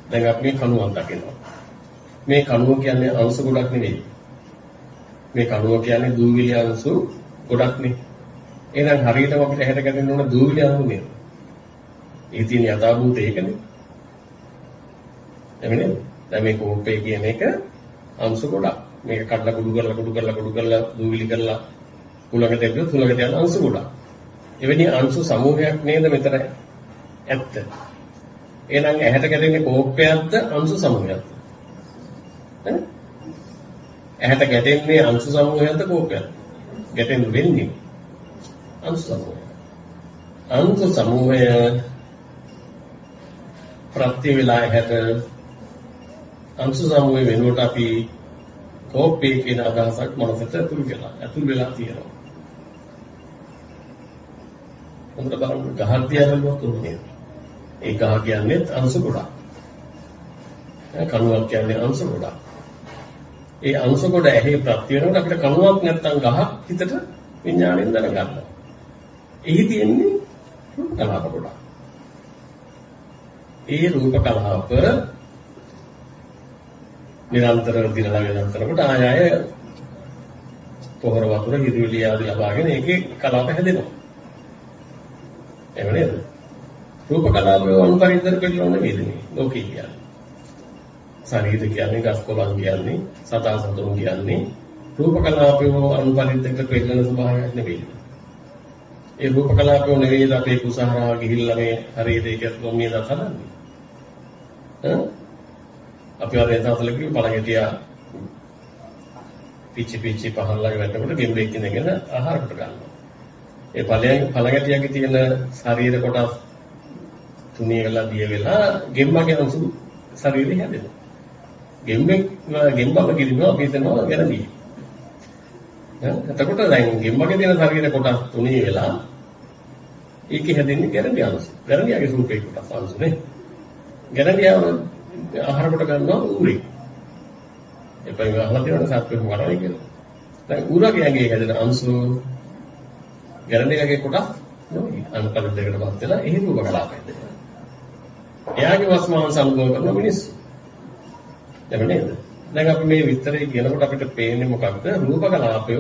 දැන් අපි මේ කණුවක් දකිනවා. මේ කණුව කියන්නේ අංශ ගොඩක් නෙවෙයි. මේ කණුව කියන්නේ දූවිලි අංශු ගොඩක් නේ. එහෙනම් හරියටම අපිට ඇහැට ගැටෙන්න ඕන දූවිලි අංශු නේ. ඒ තියෙන යථාභූතය ඒකනේ. එමෙන්නේ. දැන් මේ කෝපේ කියන එක අංශ ගොඩක්. මේක කඩලා කුඩු කරලා දූවිලි කරලා කුලකට එද්දොත් කුලකට යන අංශ ගොඩක්. එවැනි අංශු සමූහයක් නේද මෙතන ඇත්ත. එහෙනම් ඇහැට ගැටෙන්නේ කෝපයක්ද අංශු සමූහයක්ද? ඇහැට ගැටෙන්නේ අංශු සමූහයක්ද කෝපයක්ද? ගැටෙන්න වෙන්නේ අංශු සමූහය. අංශු සමූහය ප්‍රත්‍ය වේලා ඇහැට අංශු සමූහය වෙනුවට අපි කෝපේ කියන අදහසක් මනසට ඇතුල් වෙලා තියෙනවා. හොඳට බලන්න ගහක් දිහා බලුවොත් උන්නේ. ඒ ගහ කියන්නේ අංශු ගොඩක්. කණුවක් කියන්නේ අංශු ගොඩක්. ඒ අංශ ගොඩ ඇහි ප්‍රත්‍ය වෙනකොට අපිට කණුවක් නැත්තම් ගහක් හිතට විඥාණයෙන් දැනගන්නවා. එහි තියෙන්නේ රූප කලාප ගොඩක්. ඒ රූප කලාප නිරන්තරව දිනලා වෙනතරකට ආය පොහොර වතුර හිරුවිලි ආදී ලබාගෙන ඒකේ කලාප හැදෙනවා. එහෙම නේද? රූප කලාපය අනුපරිතර පිළිවෙල නෙමෙයි මේ ලෝකේ කියන්නේ. ශරීර කියන්නේ ගස් කොළන් කියන්නේ සතා සතුන් කියන්නේ රූප කලාපය අනුපරිතර පිළිවෙල ස්වභාවයක් නෙමෙයි. ඒ රූප කලාපය නෙවෙයි අපේ කුසහරා ගිහිල්ලා මේ හරියට ඒක කොම්මිය දසනන්නේ. අපි අර එතනතල කිව්ව පළඟටියා පිච්චි පහළලා වැටෙනකොට ගෙම්බෙක් ඉඳගෙන ආහාර කොට ගන්නවා. ඒ පළඟැටියගේ තියෙන ශරීර කොටස් තුනී වෙලා දිය වෙලා ගෙම්බගේ අංශු ශරීරය හැදෙනවා. ගෙම්බම ගිලිනවා අපි හිතනවා ගැරන්ඩිය. එතකොට දැන් ගෙම්බගේ තියෙන ශරීර කොටස් තුනී වෙලා ඒකේ හැදෙන්නේ ගැරන්ඩිය අංශු. ගැරන්ඩියගේ රූපේ කොටස් අංශුනේ. ගැරන්ඩියව ආහාර කොට ගන්නවා ඌරේ. එපයි අහලා තියෙනවා සත්වෙක වරණයි කියලා. දැන් ඌරගේ ඇඟේ හැදෙන අංශු ගැරන්ඩියගේ කොටස් නෙවෙයි. අනුකල දෙකකටපත් වෙලා ඒ රූප කලාපය දෙනවා. එයාගේ වස්මාංශ අනුභව කරන මිනිස්සු. දැන් නේද? දැන් අපි මේ විස්තරය කියනකොට අපිට පේන්නේ මොකක්ද? රූප කලාපය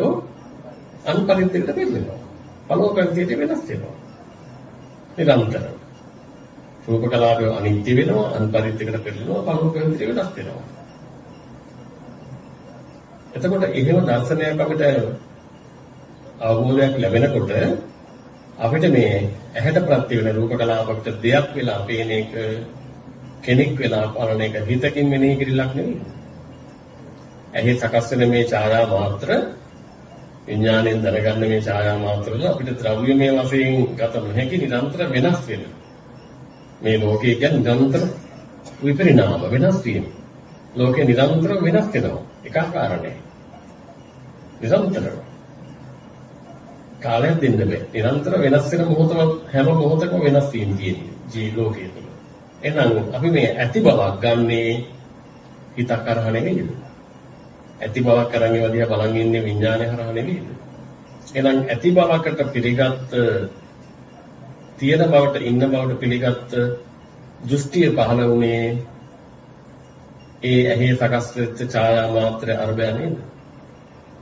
අනුපරිද්දකට බෙදෙනවා. පළෝපරිද්දයට වෙනස් වෙනවා. නිරන්තරව. රූප කලාපය අනිත්‍ය වෙනවා, අනුපරිද්දකට පෙරලෙනවා, පළෝපරිද්දයට වෙනස් වෙනවා. එතකොට එහෙම දර්ශනයක් අපිට අවබෝධයක් ලැබෙනකොට අපිට මේ ඇහැට ප්‍රත්‍ය වෙන රූප කලාපකට දෙයක් වෙලා පේන එක කෙනෙක් වෙලා බලන එක හිතකින් මෙනෙහි කිරිලක් නෙවෙයි. ඇහි සකස් වෙන මේ ඡායා මාත්‍ර විඥාණයෙන් දැනගන්න මේ ඡායා මාත්‍ර වල අපිට ද්‍රව්‍යමය වශයෙන් ගත නොහැකි නිරන්තර වෙනස් වෙන මේ ලෝකයේ කියන්නේ නිරන්තර විපරිණාම වෙනස් වීම. ලෝකේ නිරන්තර වෙනස් වෙනවා. ඒකාකාර නැහැ. නිරන්තරව කාලයක් දෙන්න බෑ. නිරන්තර වෙනස් වෙන මොහොතම හැම මොහොතකම වෙනස් වීම කියන්නේ ජී ලෝකයේ තුල. එහෙනම් අපි මේ ඇති බවක් ගන්නේ හිතක් කරා නෙවෙයිද? ඇති බවක් කරන් ඒවා දිහා බලන් ඉන්නේ විඥානය හරහා නෙවෙයිද? එහෙනම් ඇති බවකට පිළිගත් තියෙන බවට ඉන්න බවට පිළිගත් දෘෂ්ටිය පහළ වුණේ ඒ ඇහි සකස් වෙච්ච ඡායා මාත්‍රය අරබය නේද?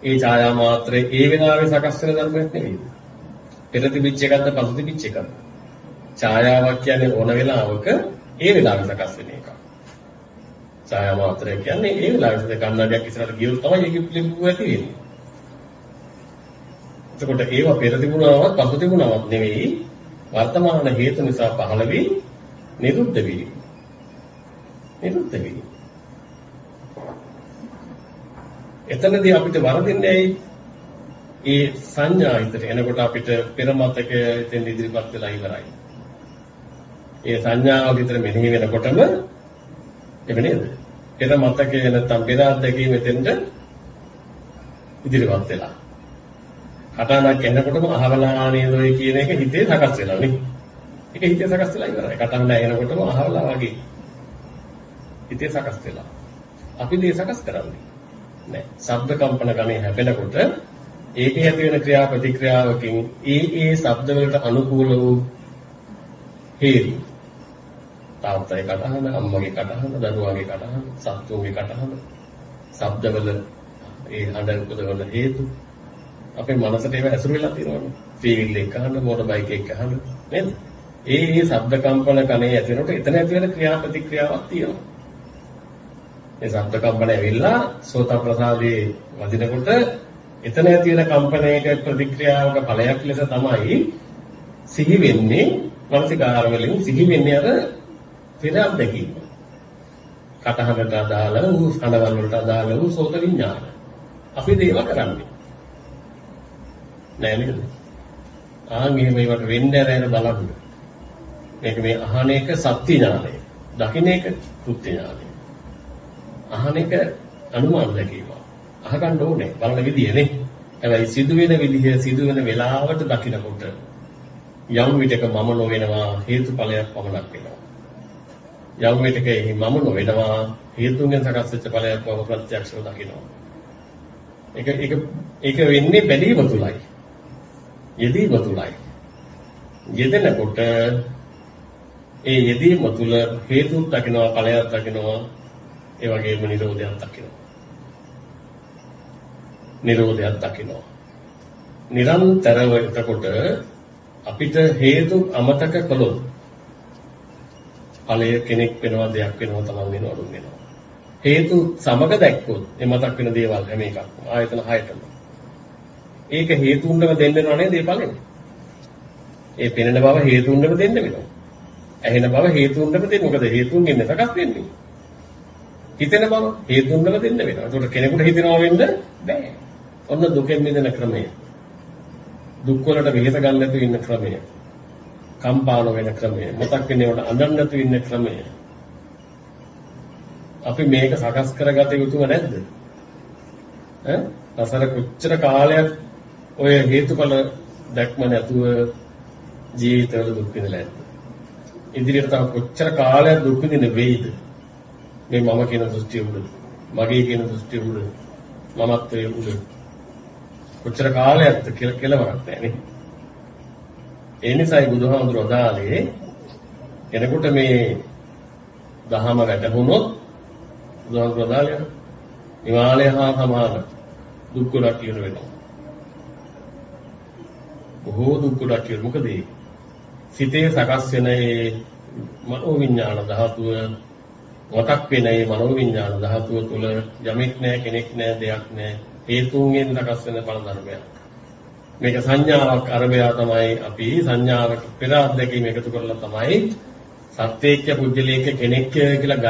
ඒ ඡායා මාත්‍රේ ඒ වෙලාවේ සකස් වෙන ධර්මයක් නෙවෙයි. පෙර තිබිච්ච එකක්ද පසු තිබිච්ච එකක්ද? ඡායාවක් කියන්නේ ඕන වෙලාවක ඒ වෙලාවේ සකස් වෙන එකක්. ඡායා මාත්‍රය කියන්නේ ඒ වෙලාවේ කන්නඩියක් ඉස්සරහට ගියොත් තමයි ඒක පිළිඹු ඇති වෙන්නේ. එතකොට ඒවා පෙර තිබුණාවත් පසු තිබුණාවත් නෙවෙයි වර්තමාන හේතු නිසා පහළ වී නිරුද්ධ වී. නිරුද්ධ වී. එතනදී අපිට වරදින්නේ ඇයි? ඒ සංඥා විතර එනකොට අපිට පෙර මතකය එතෙන් ඉදිරිපත් වෙලා ඉවරයි. ඒ සංඥාව විතර මෙනෙහි වෙනකොටම ඒක නේද? පෙර මතකය නැත්තම් පෙර අත්දැකීම එතෙන්ද ඉදිරිපත් වෙලා. කතාවක් එනකොටම අහවලා නේද ඔය කියන එක හිතේ සකස් වෙලා නේ. ඒක හිතේ සකස් වෙලා ඉවරයි. කතාවක් එනකොටම අහවලා වගේ හිතේ සකස් වෙලා. අපි දේ සකස් කරන්නේ නෑ. ශබ්ද කම්පන ගණේ හැපෙනකොට ඒකේ ඇති වෙන ක්‍රියා ප්‍රතික්‍රියාවකින් ඒ ශබ්ද වලට අනුකූල වූ හේතු තාත්තගේ කටහඬ, අම්මගේ කටහඬ, දරුවාගේ කටහඬ, සත්තුන්ගේ කටහඬ, ශබ්දවල ඒ හඬ උපදවන හේතු අපේ මනසට ඒව ඇසුරු වෙලා තියෙනවානේ. ටීවී එක අහන්න, මෝටර් බයික් එක අහන්න නේද? ඒ ශබ්ද කම්පන කණේ ඇති වෙනකොට එතන ඇති වෙන ක්‍රියා ප්‍රතික්‍රියාවක් තියෙනවා. ඒ ශබ්ද කම්පන ඇවිල්ලා සෝත ප්‍රසාදයේ වදිනකොට එතන ඇති වෙන කම්පනයක ප්‍රතික්‍රියාවක ඵලයක් ලෙස තමයි සිහි වෙන්නේ මානසිකාර වලින් සිහි වෙන්නේ අර පෙර අත්දැකීම. කටහඬට අදාළ වූ හඬවල් වලට අදාළ වූ සෝත විඥාන. අපි දේව කරන්නේ නෑ නේද? ආන්ගේ මේවට වෙන්නේ නැරෙන බලන්න. මේක මේ අහන එක සත්‍ය ඥානය. දකින්න එක කෘත්‍ය ඥානය. අහන එක අනුමාන දැකීම. අහගන්න ඕනේ බලන විදියනේ. හැබැයි සිදුවෙන විදිය සිදුවෙන වෙලාවට දකින්නකොට යම් විටක මම නොවෙනවා හේතුඵලයක් පමණක් වෙනවා. යම් විටක මම නොවෙනවා හේතුන්ගෙන් සකස් වෙච්ච ඵලයක් බව ප්‍රත්‍යක්ෂව දකිනවා. ඒක වෙන්නේ බැලීම තුලයි. යෙදීම තුලයි. යෙදෙනකොට ඒ යෙදීම තුල හේතුත් දකිනවා ඵලයක් දකිනවා ඒ වගේම නිරෝධයක් දකිනවා. නිරෝධයක් දකිනවා. නිරන්තරව එතකොට අපිට හේතු අමතක කළොත් ඵලය කෙනෙක් වෙනවා දෙයක් වෙනවා තමන් වෙනවා අනුන් වෙනවා. හේතු සමග දැක්කොත් මේ මතක් වෙන දේවල් හැම එකක්ම ආයතන 6ටම. ඒක හේතුන්වම දෙන්න වෙනව නේද මේ ඵලෙ? ඒ පෙනෙන බව හේතුන්වම දෙන්න වෙනවා. ඇහෙන බව හේතුන්වම දෙන්න. මොකද හේතුන්ගෙන් සකස් වෙන්නේ. හිතෙන බව හේතුන්වම දෙන්න වෙනවා. ඒකට කෙනෙකුට හිතනවා වෙන්න බෑ. ඔන්න දුකෙන් මිදෙන ක්‍රමය. දුක් වලට වෙහෙස ගන්න නැතුව ඉන්න ක්‍රමය. කම්පාන වෙන ක්‍රමය. මතක් වෙනවට අඬන්න නැතුව ඉන්න ක්‍රමය. අපි මේක සකස් කරගත යුතුම නැද්ද? අසර කොච්චර කාලයක් ඔය හේතුඵල දැක්ම නැතුව ජීවිතවල දුක් විඳලා ඇද්ද? ඉදිරියට තව කොච්චර කාලයක් දුක් විඳින්න වෙයිද? මේ මම කියන දෘෂ්ටිය උඩ, මගේ කියන දෘෂ්ටිය උඩ, මමත්වයේ උඩ කොච්චර කාලයක්ද කියලා කෙලවරක් නැහැ නේ. ඒ නිසායි බුදුහාමුදුරුවෝ දාලේ කෙනෙකුට මේ දහම වැටහුනොත් බුදුහාමුදුරුවෝ දාලේ නිවාලය හා සමාන දුක් ගොඩක් කියන වෙනවා. බොහෝ දුක් ගොඩක් කියන මොකද සිතේ සකස් වෙන ඒ මනෝවිඤ්ඤාණ ධාතුව වතක් වෙන ඒ මනෝවිඤ්ඤාණ ධාතුව තුළ යමෙක් නැහැ, කෙනෙක් නැහැ, දෙයක් නැහැ. හේතුන්ගෙන් සකස් වෙන බල ධර්මයක්. මේක සංඥාවක් අරබයා තමයි අපි සංඥාවට පෙර අත්දැකීම එකතු කරලා තමයි සත්‍යේක්‍ය පුජ්‍යලේක කෙනෙක් කියලා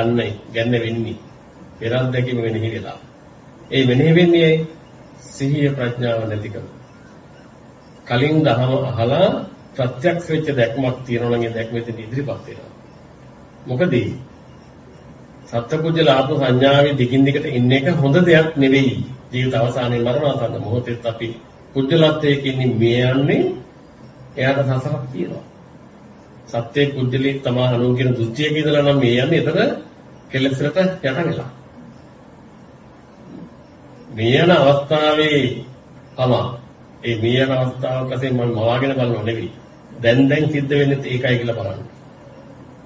ගන්න වෙන්නේ. පෙර අත්දැකීම වෙන්නේ කියලා. ඒ වෙන්නේ වෙන්නේ සිහිය ප්‍රඥාව නැතිකම. කලින් දහම අහලා ප්‍රත්‍යක්ෂ වෙච්ච දැක්මක් තියෙනවා නම් ඒ දැක්ම ඉදින් ඉදිරිපත් වෙනවා. මොකද සත්පුජ්‍යල ආත්ම සංඥාවේ දිගින් දිගට ඉන්න එක හොඳ දෙයක් නෙවෙයි. ජීවිත අවසානයේ මරණාසන්න මොහොතේත් අපි පුජ්‍යලත්වයක ඉන්නේ මේ යන්නේ එයාට සසරක් තියෙනවා. සත්‍යයේ පුජ්‍යලී තමා හනෝ කියන දෘෂ්ටියක ඉඳලා නම් මේ යන්නේ එතන කෙලෙසට යට වෙලා. මේ යන අවස්ථාවේ ඒ මේ යන අවස්ථාවක වශයෙන් මම මවාගෙන බලනව නෙවෙයි. දැන් සිද්ධ වෙන්නේ ඒකයි කියලා බලන්න.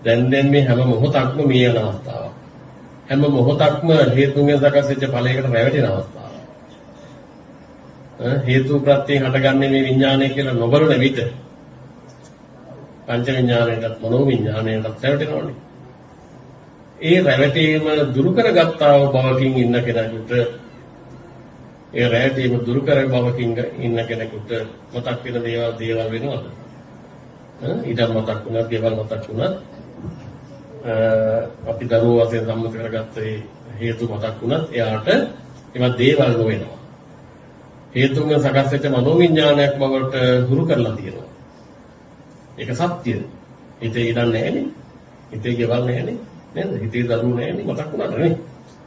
දැන් මේ හැම මොහොතක්ම මේ යන අවස්ථාවක්. හැම මොහොතක්ම හේතුන්ගෙන් සකස් වෙච්ච ඵලයකට රැවටෙන අවස්ථාවක්. හේතු ප්‍රත්‍යයෙන් හටගන්නේ මේ විඥානය කියලා නොබලන විට පංච විඥාණයටත් මනෝ විඥාණයටත් රැවටෙනවනේ. ඒ රැවටීම දුරු කරගත්තා වූ බවකින් ඉන්න කෙනෙකුට ඒ රැවටීම දුරු කර බවකින් ඉන්න කෙනෙකුට මතක් වෙන දේවල් වෙනවද? ඊටම මතක් වුණා, දේවල් මතක් වුණා. අපි දරුවෝ වශයෙන් සම්මත කරගත්ත හේතු මතක් වුණත් එයාට ඒවා දේවල් නොවෙනවා. හේතුන්ගෙන් සකස් වෙච්ච මනෝවිඤ්ඤාණයක් බවට හුරු කරලා තියෙනවා. ඒක සත්‍ය. හිතේ ඉඩක් නැහැනේ. හිතේ ගෙවල් නැහැනේ. නේද? හිතේ දරුවෝ නැහැනේ. මතක් වුණාට නේ.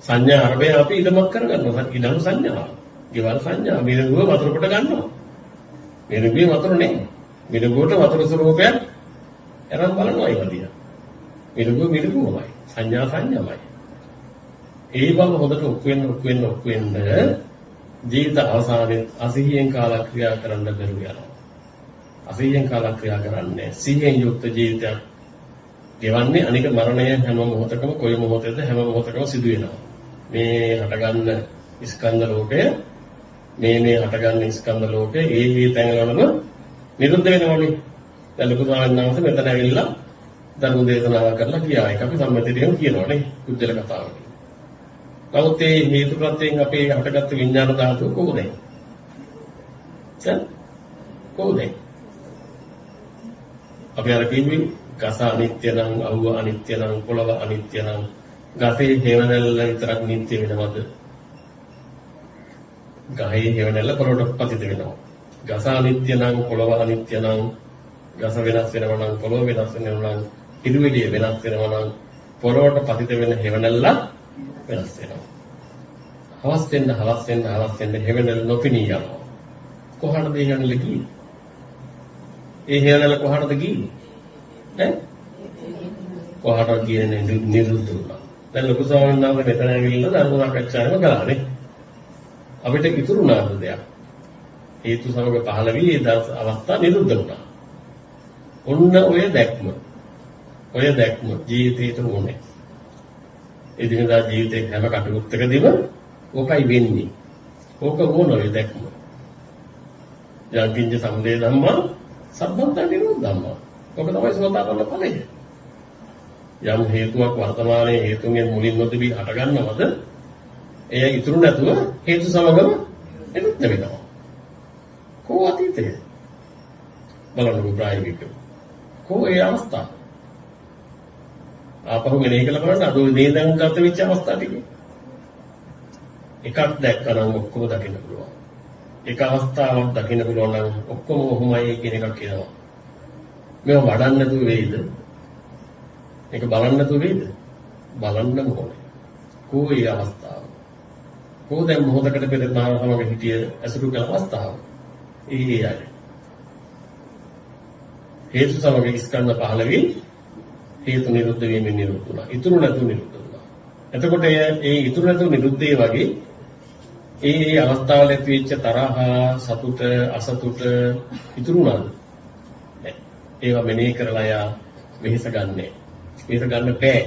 සංඥා අරබය අපි ඉදමක් කරගන්නවා. ඉදම සංඥා. ගෙවල් සංඥා. මිරිඟුව වතුර කොට ගන්නවා. මිරිඟුවේ වතුර නැහැ. මිරිඟුවට වතුර ස්වරූපයක් අරන් බලනවා ඒවදියා. මිරිඟුවමයි. සංඥාමයි. ඒ බව හොඳට ඔප්පු වෙන්න ජීවිත අවසානයේ අසිහියෙන් කාලක්‍රියා කරන්න බැරුව යනවා. අසිහියෙන් කාලක්‍රියා කරන්නේ සිහියෙන් යුක්ත ජීවිතයක් ගෙවන්නේ අනික මරණය හැම මොහොතකම කොයි මොහොතේද හැම මොහොතකම සිදු වෙනවා. මේ හටගන්න ස්කන්ධ ලෝකය මේ හටගන්න ස්කන්ධ ලෝකය ඒ තැන්වලම නිරුද්ධ වෙනවනේ. දැන් ලොකු ස්වාමීන් වහන්සේ මෙතන ඇවිල්ලා ධර්ම දේශනාවක් කරලා කියා එක අපි සම්මතයෙන් කියනවානේ කුජල කතාවක. නමුත් ඒ හේතු ප්‍රත්‍යයෙන් අපේ හටගත්තු විඥාන ධාතුව කොහොමද? කොහොමද? අපි අර කිව්වේ ගස අනිත්‍ය නම්, අවුව අනිත්‍ය නම්, පොළව අනිත්‍ය නම්, ගසේ හේවණල්ල විතරක් නිත්‍ය වෙනවද? ගහේ හේවණල්ල පොළොවට පතිත වෙනවා. ගස අනිත්‍ය නම්, පොළව අනිත්‍ය නම්, ගස වෙනස් වෙනවා නම්, පොළව වෙනස් වෙනවා නම්, ඉදිරියට වෙනස් වෙනවා නම්, පොළොවට පතිත වෙන හේවණල්ල වෙනස් වෙනවා. හවස් වෙන්න හේවණල්ල නොපෙනී යනවා. කොහාටද හේවණල්ල ගියේ? ඒ හේවණල්ල කොහාටද ගියේ? කොහාටද ගියේ නිරුද්ධ වුණා. දැන් ලොකු ස්වාමීන් වහන්සේ මෙතන ඇවිල්ලා ධර්ම සාකච්ඡාවම කළානේ. අපිට ඉතුරු නාද දෙයක්. හේතු සමග පහළ වී ඒ අවස්ථා නිරුද්ධ වුණා. ඔන්න ඔය දැක්ම ජීවිතේට ඕනේ. එදිනදා ජීවිතේ හැම කටයුත්තකදීම ඕකයි වෙන්නේ. ඕක ඕන ඔය දැක්ම. යකින්ජ සම්දේ ධම්මා සම්බන්ධ නිරෝධ ධම්මා. ඕක තමයි සෝතාපන්න ඵලය. යම් හේතුවක් වර්තමානයේ හේතුන්ගෙන් මුලින් නොතිබී හට ගන්නවද? එය ඉතුරු නැතුව හේතු සමගම නිරුද්ධ වෙනවා. කෝ අතීතයේ බලන්න ප්‍රායෝගිකව. කෝ ඒ අවස්ථාව. ආපහු මෙනෙහි කළ බලන්න අද මේ දැන් ගත වෙච්ච අවස්ථා ටික. එකක් දැක්කනම් ඔක්කොම දකින්න පුළුවන්. එක අවස්ථාවක් දකින්න පුළුවන් නම් ඔක්කොම ඔහොමයි කියන එකක් කියනවා. මේව වඩන්න නැතුව වෙයිද? ඒක බලන්න නැතුව වෙයිද? බලන්න ඕනේ. කොයි අවස්ථාව? කොහොමද මොහොතකට පෙර නාම සමග හිටිය අසුරු කළ අවස්ථාව? ඒ හේතු සමග ස්කන්ධ පහළ වී හේතු නිරුද්ධ වීමෙන් නිරුද්ධ වුණා. ඉතුරු නැතුව නිරුද්ධ වුණා. එතකොට ඒ ඉතුරු නැතුව නිරුද්ධේ වගේ ඒ අවස්ථාවල ඇතිවෙච්ච තරහ, සතුට, අසතුට ඉතුරු වුණාද? නැහැ. ඒවා මෙනෙහි කරලා යා වෙහෙස ගන්නෑ. වෙහෙස ගන්න බෑ.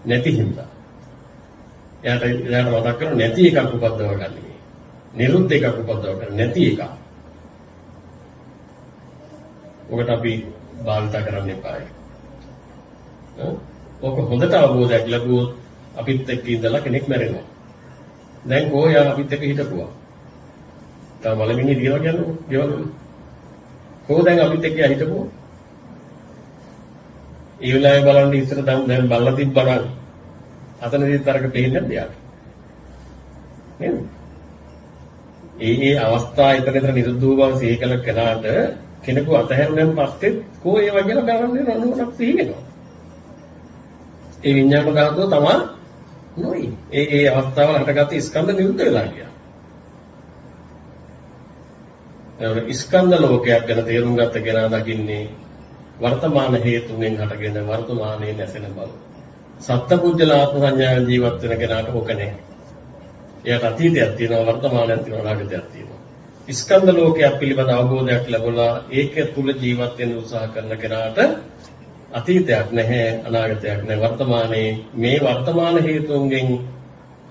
නැති හින්දා. එයාට මතක් කරන නැති එකක් උපද්දව ගන්න මේ. නිරුද්ධ එකක් උපද්දව ගන්න නැති එකක්. ඔකට අපි භාවිත කරන්න එපායි. ඔක හොඳට අවබෝධයක් ලැබුවොත් අපිත් එක්ක ඉඳලා කෙනෙක් මැරෙනවා. දැන් කොහොයා අපිත් එක්ක හිටපුවා. තා මලමිනි දිනවා කියන්නේ ගෙවල් වල. කොහො දැන් අපිත් එක්ක හිටපුවා. ඒ වෙලාවේ බලන්න ඉස්සර දැන් බලලා තිබ්බනම් අතනදී තරක පේන්නේ නැද්ද යාට? නේද? ඒ අවස්ථා ඊතර නිරුද්ධ වූ බව සිහි කළ කෙනාට කෙනෙකු අතහැරුණාන් පස්සේ කෝ ඒවා කියලා බලන්නේ රණුණක් සිහි වෙනවා. ඒ විඤ්ඤාණ ධාතුව තමයි නොයි. ඒ අවස්ථාවල හටගත්ත ස්කන්ධ නිරුද්ධ වෙලා ගියා. ඒ ස්කන්ධ ලෝකයක් ගැන තේරුම් ගත්ත කෙනා දකින්නේ වර්තමාන හේතුන්ගෙන් හටගෙන වර්තමානයේ නැසෙන බව. සත්පුද්ගල ආත්ම සංඥාවෙන් ජීවත් වෙන කෙනාට ඕක නැහැ. එයාට අතීතයක් තියෙනවා, වර්තමානයක් තියෙනවා, අනාගතයක් තියෙනවා. ස්කන්ධ ලෝකයක් පිළිබඳ අවබෝධයක් ලැබලා ඒක තුල ජීවත් වෙන්න උත්සාහ කරන කෙනාට අතීතයක් නැහැ, අනාගතයක් නැහැ. වර්තමානයේ මේ වර්තමාන හේතුන්ගෙන්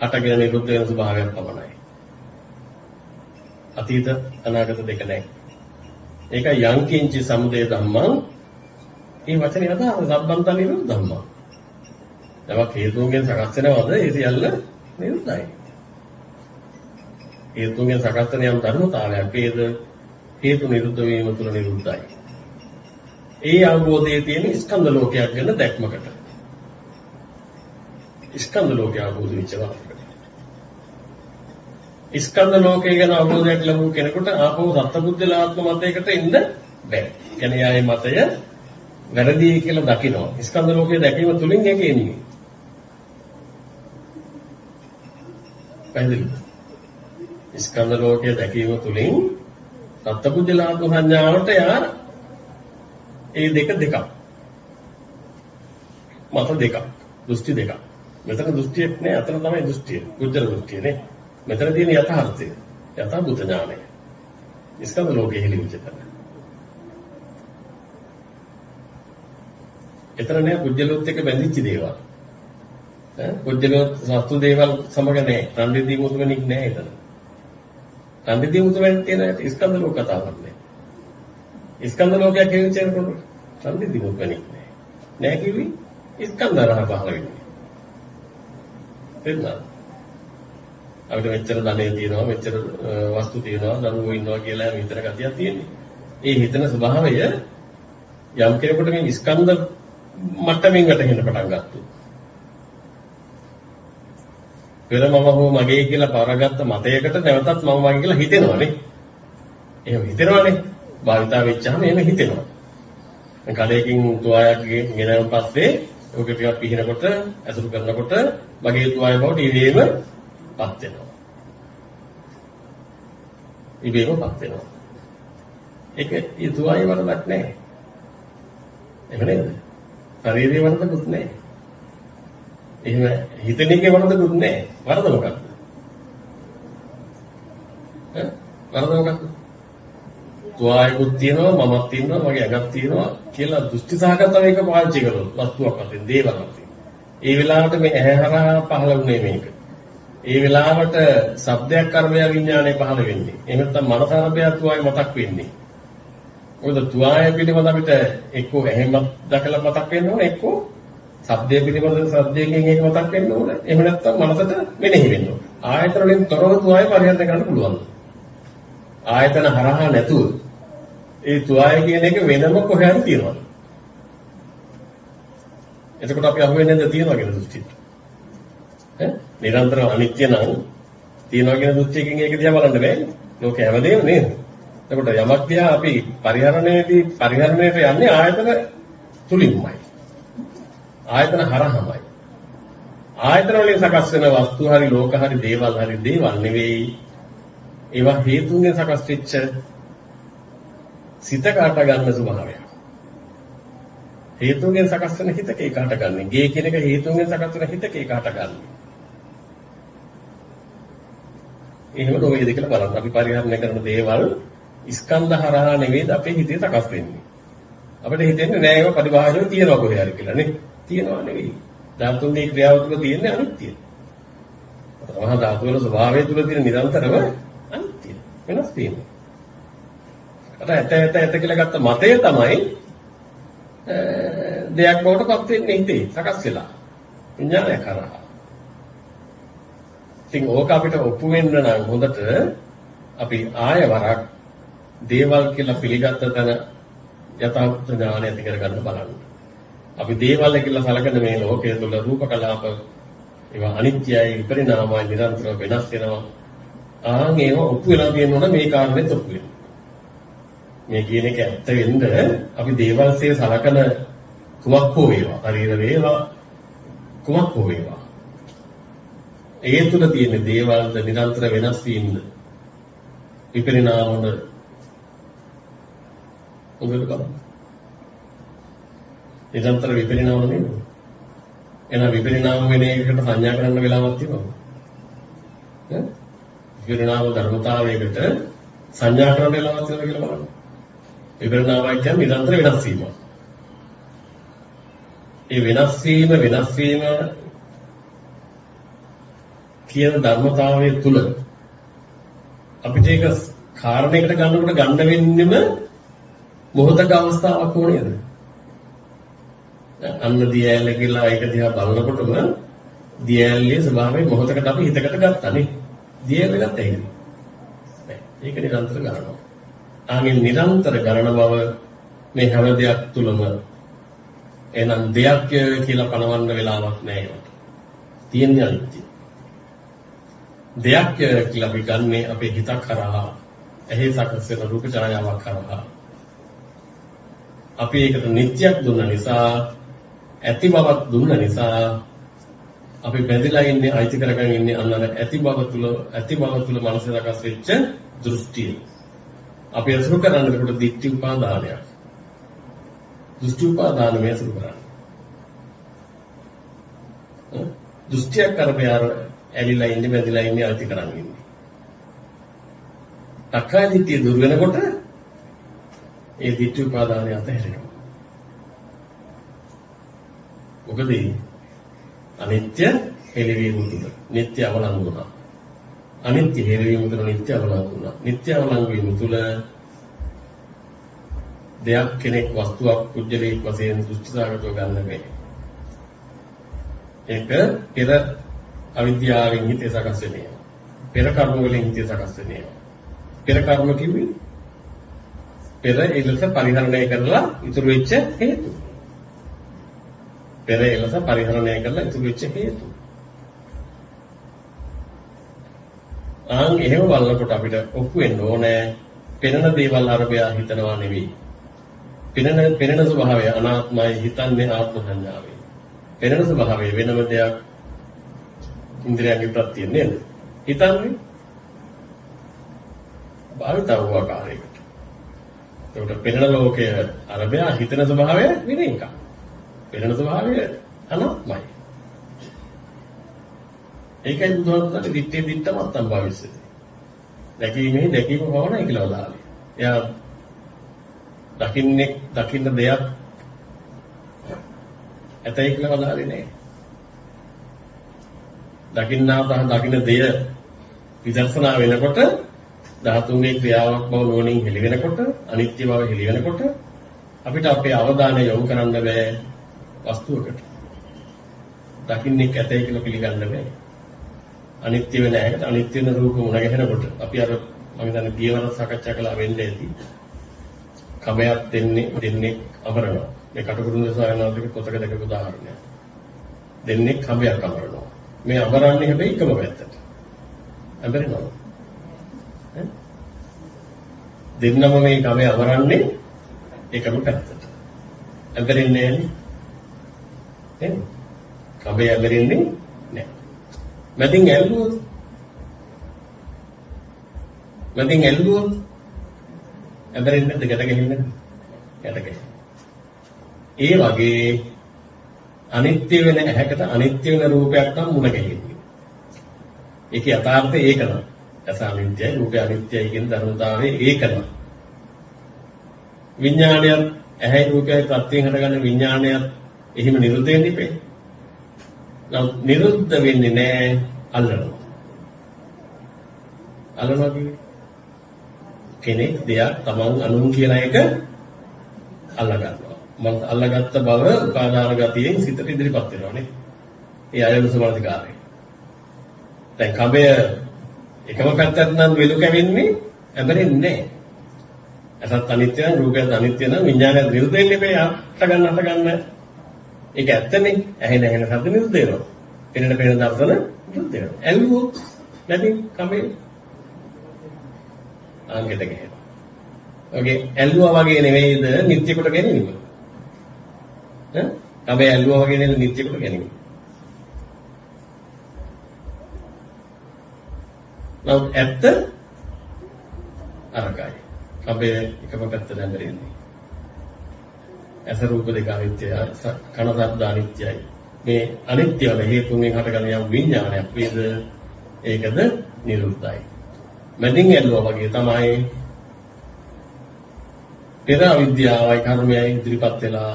හටගෙන නිරුද්ධ වෙන ස්වභාවයක් පමණයි. අතීත අනාගත දෙක නැහැ. ඒක යංකින්චි සමුදය ධම්මං. මේ වචනේ අදහස සම්බන්ධ නිරුද්ධ ධම්මං. ඒක හේතුන්ගෙන් සකස් වෙනවද? ඒ සියල්ල නිරුද්ධයි. හේතුන්ගෙන් සකස් වෙන යම් ධර්මතාවයක් වේද හේතු නිරුද්ධ වීම තුළ නිරුද්ධයි. ඒ අවබෝධයේ තියෙන ස්කන්ධ ලෝකයක් ගැන දැක්මකට. ස්කන්ධ ලෝකය අවබෝධ වෙච්චවකට. ස්කන්ධ ලෝකය ගැන අවබෝධයක් ලැබුණු කෙනෙකුට ආපහු සත්බුද්ධ ආත්ම මතයකට එන්න බෑ. කියන්නේ ආයේ මතය වැරදි කියලා දකිනවා. ස්කන්ධ ලෝකය දැකීම තුළින් ඒක එන්නේ. පැහැදිලිද? ස්කන්ධ ලෝකය දැකීම තුළින් සත්බුද්ධ ආත්ම සංඥාවට යා ඒ දෙක මත දෙකක් දෘෂ්ටි දෙකක්. මෙතන දෘෂ්ටියක් නෑ, අතන තමයි දෘෂ්ටිය. උත්තර දෘෂ්ටිය නේ. මෙතන තියෙන යථාර්ථය. යථාභූත ඥානය. ස්කන්ධ ලෝකයේ හිලිවිච්ච තැන. එතන නෑ පුජ්‍යලොත් එක බැඳිච්ච දේවල්. පුජ්‍යලොත් සත්තු දේවල් සමග නෑ. රණ්ඩිදී මුතුමනික් නෑ එතන. රණ්ඩිදී මුතුමනික් තියෙන ස්කන්ධ ලෝක කතාවක් නෑ. ස්කන්ධ ලෝකයක් කියනකොට රණ්ඩිදී මුතුමනික් නෑ. නෑ කිව්වි ස්කන්ධ රහ පහළ වෙන්නේ. එන්න අපිට මෙච්චර ධනෙ තියෙනවා, මෙච්චර වස්තු තියෙනවා, දරුවෝ ඉන්නවා කියලා හිතන ගතියක් තියෙන්නේ. ඒ හිතන ස්වභාවය යම් කෙනෙකුට මේ ස්කන්ධ මට්ටමින් වැටෙන්න පටන් ගත්තා. පෙර මම හෝ මගේ කියලා පාරගත්ත මතයකට නැවතත් මම මගේ කියලා හිතෙනවනේ. එහෙම හිතෙනවනේ. භාවිතා වෙච්චාම එහෙම හිතෙනවා. දැන් කඩේකින් තුවායක් ගෙනන පස්සේ ඔක ටිකක් පිහිනකොට, අසුරු කරනකොට මගේ තුවාය බවට ඉබේම පත් වෙනවා. ඉබේම පත් වෙනවා. ඒක ඒ තුවායේ වරදක් නැහැ. එහෙම නේද? ශරීරයේ වරදකුත් නැහැ. එහෙම හිතන එකේ වරදකුත් නැහැ. වරද මොකක්ද? වරද මොකක්ද? තුවායකුත් තියෙනවා, මමත් තියෙනවා, මගේ ඇඟක් තියෙනවා කියලා දෘෂ්ටි සහගතව ඒක පාවිච්චි කරනවා. වස්තුවක් වශයෙන්, දේවල් වශයෙන්. ඒ වෙලාවට මේ ඇහැ හරහා පහළ වුණේ මේක. ඒ වෙලාවට ශබ්දයක් කර්මය විඥානය පහළ වෙන්නේ. එහෙම නැත්නම් මනස අරබය තුවාය මතක් වෙන්නේ. මොකද තුවාය පිළිබඳ අපිට එක්කෝ එහෙම දැකලා මතක් වෙන්න ඕනේ, එක්කෝ ශබ්දයේ පිළිබඳ ශබ්දයෙන් ඒක මතක් වෙන්න ඕනේ. එහෙම නැත්නම් මනසට මෙනෙහි වෙන්න ඕනේ. ආයතන වලින් තොරව තුවාය පරිහරණය කරන්න පුළුවන්. ආයතන හරහා නැතුව ඒ තුවාය කියන එක වෙනම කොහේ හරි තියෙනවා. එතකොට අපි අහුවෙන්නේ නැද්ද තියනවා කියන දෘෂ්ටිය? නිරන්තරව අනිත්‍ය නම් තියනවා කියන දෘෂ්ටියකින් ඒක දිහා බලන්න බෑනේ. ලෝකේ හැමදේම නේද? එතකොට යමක් දිහා අපි පරිහරණයට යන්නේ ආයතන තුලින්මයි. ආයතන හරහමයි. ආයතන වලින් සකස් වෙන වස්තු හරි ලෝක හරි දේවල් නෙවෙයි. ඒවා හේතුන්ගෙන් සකස් වෙච්ච සිත කාට ගන්න ස්වභාවයක්. හේතුන්ගෙන් සකස් වෙන හිතක ඒකට ගන්න. ගේ කියන එක හේතුන්ගෙන් සකස් වෙන හිතක ඒකට ගන්න. එහෙම ඔය දෙකල බලන්න. අපි පරිහරණය කරන දේවල් ස්කන්ධ හරහා නෙවෙයිද අපේ හිතේ සකස් වෙන්නේ. අපිට හිතෙන්නේ නෑ ඒවා පරිබාහිරව තියනවා කොහේ හරි කියලා නේ. තියනවා නෙවෙයි. ධාතුන්ගේ ක්‍රියාව තුළ තියෙන්නේ අනිත්‍යය. මහා ධාතු වල ස්වභාවය තුළ තියෙන නිරන්තරව අනිත්‍යය. වෙනස් වීම. අර ඇත කියලා ගත්ත මතය තමයි දෙයක් බවට පත් වෙන්නේ හිතේ සකස් වෙලා. විඥානය කරා. ඉතින් ඕක අපිට ඔප්පු වෙන්න නම් හොඳට අපි ආය වරක් දේවල් කියලා පිළිගත්ත තැන යථාර්ථ ඥානය ඇති කරගන්න බලන්න. අපි දේවල් කියලා සලකන මේ ලෝකයේ තුල රූප කලාප ඒවා අනිත්‍යයි විපරිණාමයි නිරන්තරව වෙනස් වෙනවා. ඒව ඔප්පු වෙලා තියෙනවනේ මේ කාරණේත් ඔප්පු වෙනවා. මේ කියන එක ඇත්ත වෙන්න අපි දේවල්සේ සලකන කුමක් හෝ වේවා ශරීර වේවා කුමක් හෝ වේවා ඒ තුල තියෙන දේවල්ද නිරන්තර වෙනස් වීමද විපරිණාමද උගල බලන්න. නිරන්තර විපරිණාම නේද? එහෙනම් විපරිණාම වෙන එකකට සංඥා කරන්න වෙලාවක් තියෙනවද? විපරිණාම ධර්මතාවයකට සංඥා කරන්න වෙලාවක් තියෙනවද කියලා බලන්න. විපරිණාමය කියන්නේ නිරන්තර වෙනස් වීම. ඒ වෙනස් වීම කියන ධර්මතාවය තුල අපිට ඒක කාරණයකට ගන්නකොට ගන්න වෙන්නෙම මොහොතක අවස්ථාවක් ඕනේද? අන්න දියැල කියලා ඒක දිහා බලනකොටම දියැලේ ස්වභාවය මොහොතකට අපි හිතකට ගත්තා නේ. දියැල ගත්තා ඒක. ඒක නිරන්තර ගන්නවා. ආගේ නිරන්තර ගණන බව මේ හැම දෙයක් තුලම එහෙනම් දෙයක් කියලා පනවන්න වෙලාවක් නැහැ ඒකට. තියෙන්නේ අනිත්‍ය. දෙයක් කියලා අපි ගන්නේ අපේ හිතක් කරා, එහි සකස් වෙන රූප ඡායාවක් කරා. අපි ඒකට නිත්‍යක් දුන්න නිසා, ඇති බවක් දුන්න නිසා අපි බැඳලා ඉන්නේ, අයිති කරගෙන ඉන්නේ අන්න ඇති බව තුල මනස සකස් වෙච්ච දෘෂ්ටිය. අපි අසුරු කරන්නකොට දිට්ඨි උපාදානයක්. දෘෂ්ටි උපාදානමය අසුරු කරන්නේ. දෘෂ්ටියක් කරපේ අර ඇලිලා ඉන්නේ, බැඳලා ඉන්නේ, අයිති කරගෙන ඉන්නේ. තක්කාය දිට්ඨිය දුර වෙනකොට ඒ දිට්ඨි උපාදානය අතහැරෙනවා. මොකද අනිත්‍ය හෙළවීම තුළ නිට්ටය අවලංගු වුණා. අනිත්‍ය හෙළවීම තුළ නිට්ටය අවලංගු වුණා. නිට්ටය අවලංගු වීම තුළ දෙයක් කෙනෙක් වස්තුවක් කුජලයක් වශයෙන් දෘෂ්ටිසාගතව ගන්න බැහැ. ඒක පෙර අවිද්‍යාවෙන් හිතේ සකස් වෙන්නේ. පෙර කර්ම වලින් හිතේ සකස් වෙන්නේ. පෙර කර්ම කිව්වේ පෙර එලෙස පරිහරණය කරලා ඉතුරු වෙච්ච හේතු. පෙර එලෙස පරිහරණය කරලා ඉතුරු වෙච්ච හේතු. එහෙම බලනකොට අපිට ඔප්පු වෙන්න ඕනේ පෙනෙන දේවල් අරබය හිතනවා නෙවෙයි. පෙනෙන ස්වභාවය අනාත්මයි, හිතන්නේ ආත්ම සංඥාවයි. පෙනෙන ස්වභාවය වෙනම දෙයක් ඉන්ද්‍රියන්ගේ ප්‍රත්‍ය නේද? හිතන්නේ භාවිතව ආකාරයකට. ඒකට පෙනෙන ලෝකයේ අරබය හිතන ස්වභාවය වෙන එකක්. පෙනෙන ස්වභාවය අනාත්මයි. ඒකයි බුදුහාමුදුරුවෝ දිත්තමත්තම් භාවිස්සති. දැකීම පවණයි කියලා දාලා. එයා දකින්න දෙයක් ඇතයි කියලා දාලා නෑ. දකින්න දෙය විදර්ශනා වෙනකොට ධාතුන්ගේ ක්‍රියාවක් බව නුවණින් හෙළි වෙනකොට, අනිත්‍ය බව හෙළි වෙනකොට අපිට අපේ අවධානය යොමු කරන්න බෑ වස්තුවකට. දකින්නේ ඇතයි කියලා පිළිගන්න බෑ. අනිත්‍ය වෙන ඇකට අනිත්‍ය වෙන රූප මුණ ගැහෙනකොට අපි අර මම හිතන්නේ ගියවර සාකච්ඡා කළා වෙන්නේ ඇති. කමයක් දෙන්නේ අමරනවා. මේ කටුකුරුන් සායනාවක පොතක දැකපු උදාහරණයක්. දෙන්නේ කමයක් අමරනවා. මේ අමරන්නේ හැබැයි එකම පැත්තට. අමරනවා. දෙන්නම මේ කමේ අවරන්නේ එකම පැත්තට. ඇඹරෙන්නේ නැහැ නේ. කමේ ඇඹරෙන්නේ නැහැ. මැදින් ඇල්ලුවොත් ඇඹරෙන්නේ නැද්ද? ගැට ගැහෙන්නේ නැද්ද? ගැට ගැහෙන්නේ. ඒ වගේ අනිත්‍ය වෙන ඇහැකට අනිත්‍ය වෙන රූපයක් නම් මුණ ගැහෙන්නේ. ඒකේ යථාර්ථය ඒක නම. ඇස අනිත්‍යයි, රූපය අනිත්‍යයි කියන ධර්මතාවය ඒක නම. විඥානයත් ඇහැයි රූපයයි ප්‍රත්‍යයෙන් හටගන්න විඥානයත් එහිම නිරුද්ධ වෙන්නේ ඉපේ. නම් නිරුද්ධ වෙන්නේ නැහැ අල්ලනවා. අල්ලනවා කියන්නේ කෙනෙක් දෙයක් තමන් අනුන් කියලා එක අල්ලගන්නවා. මම අල්ලගත්ත බව උපාදාන ගතියෙන් සිතට ඉදිරිපත් වෙනවානේ. ඒ අයෝනිසමනසිකාරය. දැන් කබය එකම පැත්තට නම් වෙලු කැවෙන්නේ ඇඹරෙන්නේ නැහැ. අසත් අනිත්‍ය නම් රූපයත් අනිත්‍ය නම් විඥානයත් නිරුද්ධ වෙන්නේ මේ හට ගන්න. ඒක ඇත්තනේ. ඇහෙන සද්ද නිරුද්ධ වෙනවා. පෙනෙන දර්ශන නිරුද්ධ වෙනවා. ඇල්ලුවොත් නැති කබේ ආංගෙට ගහනවා. ඔගේ ඇල්ලුවා වගේ නෙවෙයිද නිත්‍ය කොට ගැනීම. කබේ ඇල්ලුවා වගේ නෙවෙයි නිත්‍ය කොට ගැනීම. නමුත් ඇත්ත අරකයි. කබේ එකම පැත්තට ඇඹරෙන්නේ. ඇස රූප දෙක අනිත්‍යයි, කන ශබ්ද අනිත්‍යයි. මේ අනිත්‍ය වල හේතුන්ගෙන් හටගන්න යම් විඥානයක් වේද ඒකද නිරුද්ධයි. මැදින් ඇල්ලුවා වගේ තමයි පෙර අවිද්‍යාවයි කර්මයයි ඉදිරිපත් වෙලා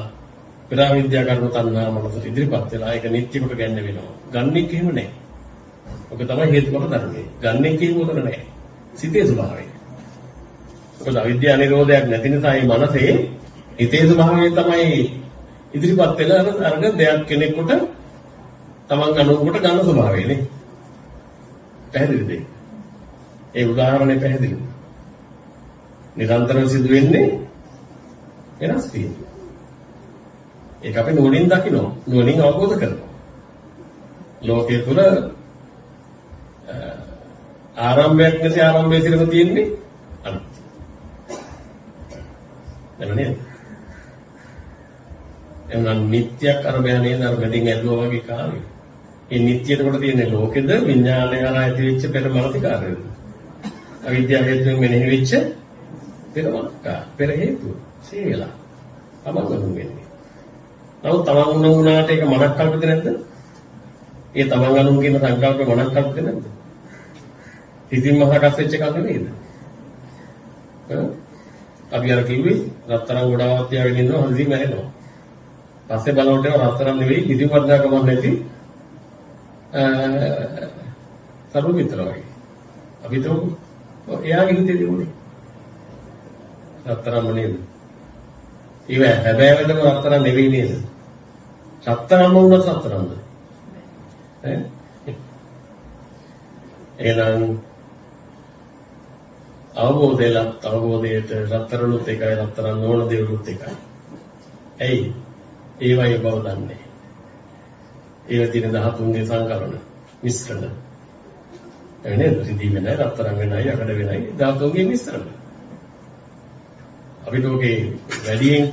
පෙර අවිද්‍යාව කර්ම තණ්හා මනසට ඉදිරිපත් වෙලා ඒක නිත්‍ය කොට ගන්න වෙනවා. ගන්නෙක් එහෙම නැහැ. ඔක තමයි හේතුඵල ධර්මයේ. ගන්නෙක් එහෙම උතර නැහැ. සිතේ ස්වභාවය. මොකද අවිද්‍යාව නිරෝධයක් නැති නිසා මේ මනසේ හිතේ ස්වභාවය තමයි ඉදිරිපත් වෙලා අරගෙන දෙයක් කෙනෙකුට තමන් අනුන්කට ගන්න ස්වභාවයනේ. පැහැදිලිද? ඒ උදාහරණය පැහැදිලි. නිරන්තරව සිදු වෙන්නේ වෙනස් වීම. ඒක අපි නුවණින් දකිනවා. නුවණින් අවබෝධ කරනවා. ලෝකයේ තුල ආරම්භයක් නැති ආරම්භයේ සිටම තියෙන්නේ අනිත්‍ය. එනනේ. එනම් නිට්ටයක් අරබය නේද අර බැඳින් ඇල්ලුවා වගේ කාර්යය. මේ නිට්ටියට කොට තියෙන්නේ ලෝකෙද විඥානය හරහා ඇති වෙච්ච පෙර මානසිකාරයද? අවිද්‍යාව හේතුවෙන් මෙනෙහි වෙච්ච පෙර හේතුව. සීලා. තමන් වෙන්නේ. නමුත් තමන් වුණාට ඒක මනක් කල්පද නැද්ද? ඒ තමන් අනුන් කියන සංකල්පේ මනක් කල්පද නැද්ද? ඉතින් මහකස් වෙච්ච එකක් නෙමෙයිද? අපි අර කිව්වේ රත්තරන් ගොඩාවක් තියාගෙන ඉන්නවා හදිසි මැරෙනවා. පස්සේ බලනකොට රත්තරන් නෙවෙයි කිසි වර්ධකමක් නැති සරු විතර වගේ. අපි તો එයාගේ හිතේ තිබුණේ රත්තරන්ම නේද? ඒව හැබෑවටම රත්තරන් නෙවෙයි නේද? රත්තරන්ම වුණත් රත්තරන්ද? එහෙනම් අවබෝධයට රත්තරණුත් එකයි රත්තරන් නොවන දේවලුත් එකයි. ඇයි? ඒවයි බව දන්නේ. ඒව තියෙන 13ගේ සංකලන මිශ්‍රණ. එන්නේ රිදී වෙනයි රත්තරන් වෙනයි යකඩ වෙනයි 13ගේ මිශ්‍රණ. අපි ලෝකේ වැඩියෙන්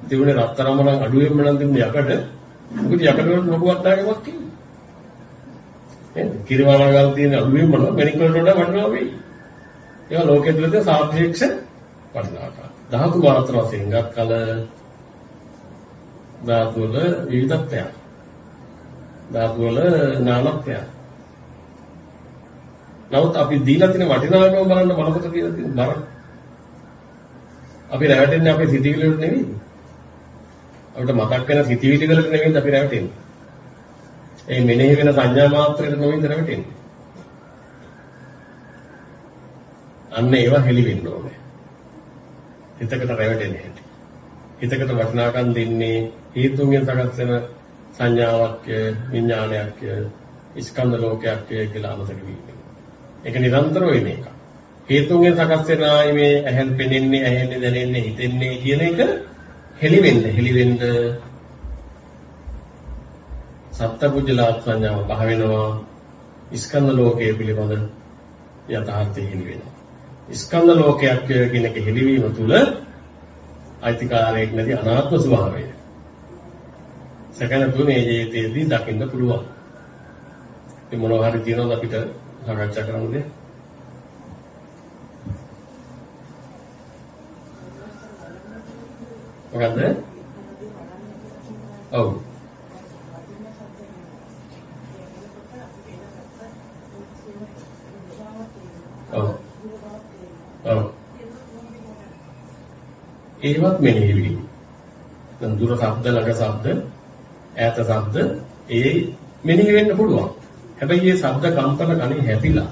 තිබුණේ රත්තරන්ම නම් අඩුවෙන්ම නම් තිබුණේ යකඩ. මොකද යකඩ වල ලොකු වටාගමක් තියෙනවා. නේද? කිරිවාණගල් තියෙන අඩුවෙන්ම නම් මැණික් වලට වඩා වටිනවා වෙයි. ඒවා ලෝකෙ තුල තියෙන සාපේක්ෂ වටිනාකම්. ධාතු මාත්‍ර වශයෙන් ගත්කල ධාතු වල විවිධත්වයක්. ධාතු වල නානත්වයක්. නමුත් අපි දීලා තියෙන වටිනාකම බලන්න මනසට දීලා තියෙන බර. අපි රැවටෙන්නේ අපේ සිතිවිලි වලට නෙවෙයි. අපිට මතක් වෙන සිතිවිලි වලට නෙවෙයි අපි රැවටෙන්නේ. ඒ මෙනෙහි වෙන සංඥා මාත්‍රයට නෙවෙයි රැවටෙන්නේ. අන්න ඒවා හෙලි වෙන්න ඕනේ. හිතකට රැවටෙන්නේ නැති. හිතකට වටිනාකම් දෙන්නේ හේතුන්ගෙන් සකස් වෙන සංඥාවක් විඥානයක් ස්කන්ධ ලෝකයක් කියලා අමතක වීම. ඒක නිරන්තරව වෙන එක. හේතුන්ගෙන් සකස් වෙන මේ ඇහෙන් පෙනෙන්නේ, ඇහෙන්නේ, දැනෙන්නේ, හිතෙන්නේ කියන එක හෙලි වෙන්න සත්පුජ්‍යලා සංඥාව පහ වෙනවා. ස්කන්ධ ලෝකයේ පිළිබඳ යථාර්ථය හෙලි වෙනවා. ස්කන්ධ ලෝකයක් කියන එක හෙළිවීම තුළ අයිතිකාරයෙක් නැති අනාත්ම ස්වභාවය. සකන තුනේ ජීවිතයේදී දකින්න පුළුවන්. ඒ මොනවා හරි තියෙනවද අපිට සාකච්ඡා කරන්න දෙයක්? මොකද්ද? ඔව්. ඔව්. ඔව්. ඒවත් මෙනෙහි වීම. දැන් දුර ශබ්ද, ළඟ ශබ්ද, ඈත ශබ්ද ඒ මෙනෙහි වෙන්න පුළුවන්. හැබැයි මේ ශබ්ද කම්පන කණේ හැපිලා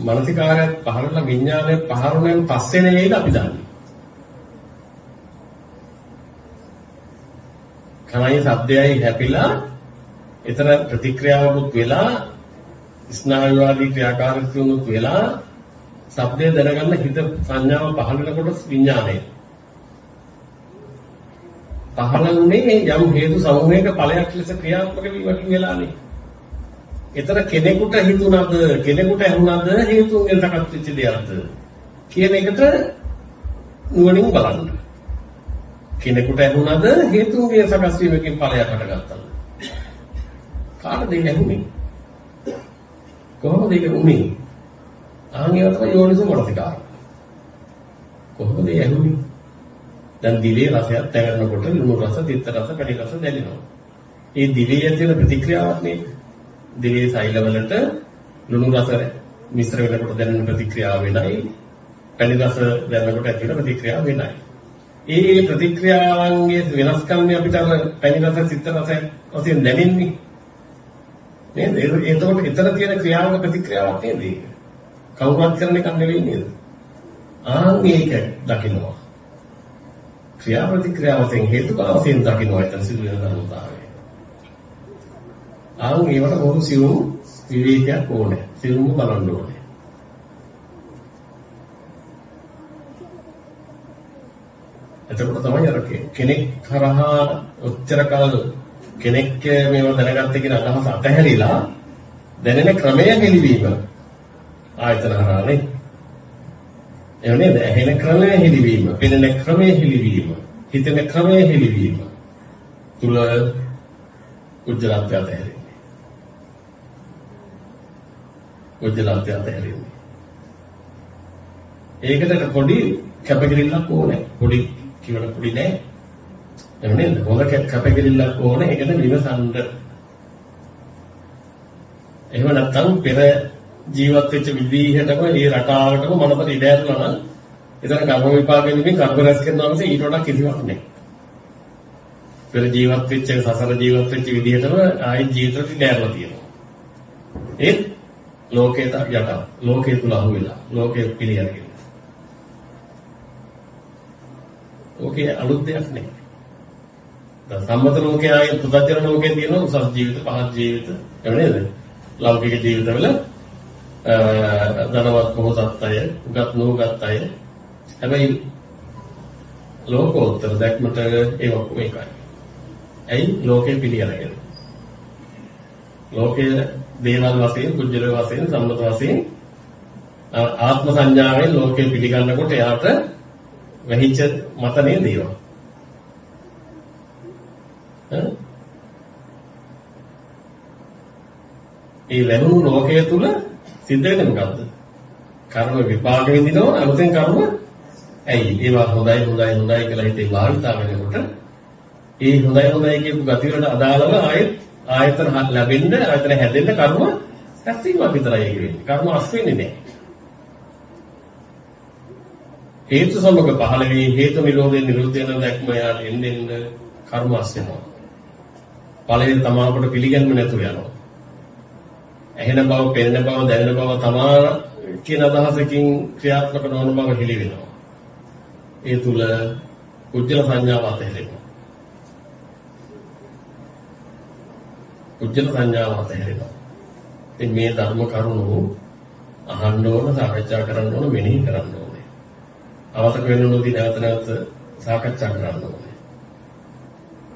මානසිකාරයත් පහරලා විඥානයත් පහරුණෙන් පස්සේ නෙවෙයිද අපි දන්නේ. කණයි ශබ්දයයි හැපිලා ඊතර ප්‍රතික්‍රියාවකුත් වෙලා ස්නායු ආදී ක්‍රියාකාරීත්වයුත් වෙලා ශබ්දය දැනගන්න හිත සංඥාව පහළ වෙනකොට විඥානය පහළන්නේ යම් හේතු සමූහයක ඵලයක් ලෙස ක්‍රියාත්මක වීමකින් වෙලානේ. ඊතර කෙනෙකුට හිතුණාද කෙනෙකුට ඇහුණාද හේතුන්ගෙන් සකස් වෙච්ච දෙයක්ද කියන එකට නුවණින් බලන්න. කෙනෙකුට ඇහුණාද හේතුන්ගෙන් සකස් වීමකින් ඵලයක් හටගත්තාද? කාටද ඒක ඇහුනේ? කොහොමද ඒක උනේ? ආන්ගේව තමයි යෝනිසෝ මනසිකාරය. කොහොමද ඒ ඇහුනේ? දැන් දිවේ රසයක් දැනෙනකොට ලුණු රස, තිත්ත රස, පැණි රස දැනෙනවා. ඒ දිවේ තියෙන ප්‍රතික්‍රියාවක් නේද? දිවේ සෛලවලට ලුණු රස මිශ්‍ර වෙනකොට දැනෙන ප්‍රතික්‍රියාව වෙනයි. පැණි රස දැනෙනකොට ඇති වෙන ප්‍රතික්‍රියාව වෙනයි. ඒ ප්‍රතික්‍රියාවන්ගේ වෙනස්කම් අපිට අර පැණි රස, තිත්ත රස වශයෙන් දැනෙන්නේ. නේද? එතකොට ඊතර තියෙන ක්‍රියාවක ප්‍රතික්‍රියාවක් නේද ඒක? කවුරුත් කරන එකක් නෙවෙයි නේද? මේක දකින්නවා. ක්‍රියා ප්‍රතික්‍රියාව වශයෙන් හේතුඵල වශයෙන් දකින්නවා එතන සිදුවෙන ධර්මතාවය. ඒවට බොහෝ සියුම් විවේකයක් ඕනේ. සියුම්ව බලන්න ඕනේ. එතකොට තමයි අර කෙනෙක් කරහා උච්චර කල කෙනෙක් මේව දැනගත්ත කියන අදහස අතහැරිලා දැනෙන ක්‍රමය හෙළිවීම ආයතන හරහානේ. එහෙම නේද? ඇහෙන ක්‍රමය හෙළිවීම, පෙනෙන ක්‍රමය හෙළිවීම, හිතෙන ක්‍රමය හෙළිවීම තුල උජ්ජලත්වය අතහැරෙන්නේ. උජ්ජලත්වය අතහැරෙන්නේ. ඒකට පොඩි කැපකිරීමක් ඕනේ. පොඩි කියවල පොඩි නෑ. එහෙම නේද? හොඳ කැපකිරීමක් ඕනේ. ඒකට විමසන්න. එහෙම නැත්නම් පෙර ජීවත් වෙච්ච විදිහටම ඒ රටාවටම මොනවද ඉඩ ඇරලා නම් එතන කර්ම විපාක වෙනමින් කර්ම රැස් කරනවා මිස ඊට වඩා කිසිවක් නැහැ. පෙර ජීවත් වෙච්ච සසර ජීවත් වෙච්ච විදිහටම ආයි ජීවිතේට ඉඩ ඇරලා තියෙනවා. ඒත් ලෝකයට යට ලෝකයේ තුල අහු වෙලා ලෝකයේ පිළියරගෙන. ඕකේ අලුත් දෙයක් නෙවෙයි. දැන් සම්මත ලෝකයේ ආයේ පුදජන ලෝකයේ තියෙන උසස් ජීවිත පහත් ජීවිත එහෙම නේද? ලෞකික ජීවිතවල ධනවත් පොහොසත් අය, උගත් නුගත් අය. හැබැයි ලෝකෝත්තර දැක්මට ඒක ඔක්කොම එකයි. ඇයි ලෝකේ පිළියරගෙන. ලෝකයේ දේවල් වශයෙන්, කුජල වශයෙන්, සම්මත වශයෙන් ආත්ම සංඥාවෙන් ලෝකේ පිළිගන්නකොට එයාට වැහිච්ච මත නේද ඒවා. ඒ වැහුණු ලෝකයේ තුල සිද්ධ වෙන්නේ මොකද්ද? කර්ම විපාක විඳිනවා අලුතෙන් කර්ම ඇයි ඒවා හොඳයි කියලා හිතේ භාවිතා වෙනකොට ඒ හොඳයි කියපු ගති වලට අදාළව ආයතන ලැබෙන්න ආයතන හැදෙන්න කර්ම රැස්වීමක් විතරයි ඒක වෙන්නේ. කර්ම අස් වෙන්නේ නැහැ. හේතු සමග පහළ වී හේතු නිරෝධයෙන් නිරුද්ධ වෙන දැක්ම යාට එන්න කර්ම අස් වෙනවා. ඵලයෙන් තමාකට පිළිගන්න නැතුව යනවා. ඇහෙන බව, පෙනෙන බව, දැනෙන බව තමා කියන අදහසකින් ක්‍රියාත්මක නොවන බව හෙළි වෙනවා. ඒ තුල කුජල සංඥාව අතහැරෙනවා. කුජල සංඥාව අතහැරෙනවා. ඉතින් මේ ධර්ම කරුණු අහන්න ඕන, සාකච්ඡා කරන්න ඕන, මෙනෙහි කරන්න ඕනේ. අවශ්‍ය වෙනනොදී නැවත නැවත සාකච්ඡා කරන්න ඕනේ.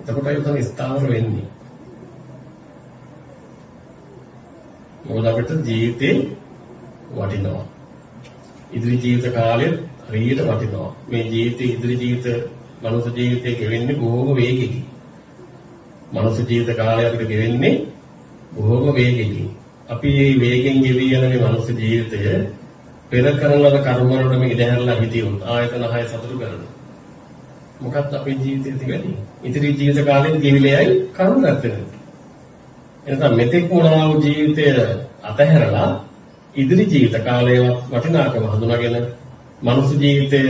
එතකොටයි උතන ස්ථාවර වෙන්නේ. මොකද අපිට ජීවිතේ වටිනවා. ඉදිරි ජීවිත කාලෙත් හරියට වටිනවා. මේ ජීවිතේ ඉදිරි ජීවිත මනුෂ්‍ය ජීවිතේ ගෙවෙන්නේ බොහෝම වේගකින්. මනුෂ්‍ය ජීවිත කාලය අපිට ගෙවෙන්නේ බොහෝම වේගකින්. අපි මේ වේගෙන් ගෙවි යන මේ මනුෂ්‍ය ජීවිතය පෙර කරන ලද කර්ම වලටම ඉඳහැරලා හිටියොත් ආයතන 6 සතුටු කරනවා. මොකක්ද අපේ ජීවිතේ තියෙන්නේ? ඉදිරි ජීවිත කාලෙත් ගෙවිලෙයි කර්ම රැස් වෙනවා. එතන මෙතෙක් වුණා වූ ජීවිතය අතහැරලා ඉදිරි ජීවිත කාලයේ වටිනාකම හඳුනාගෙන මනුෂ්‍ය ජීවිතය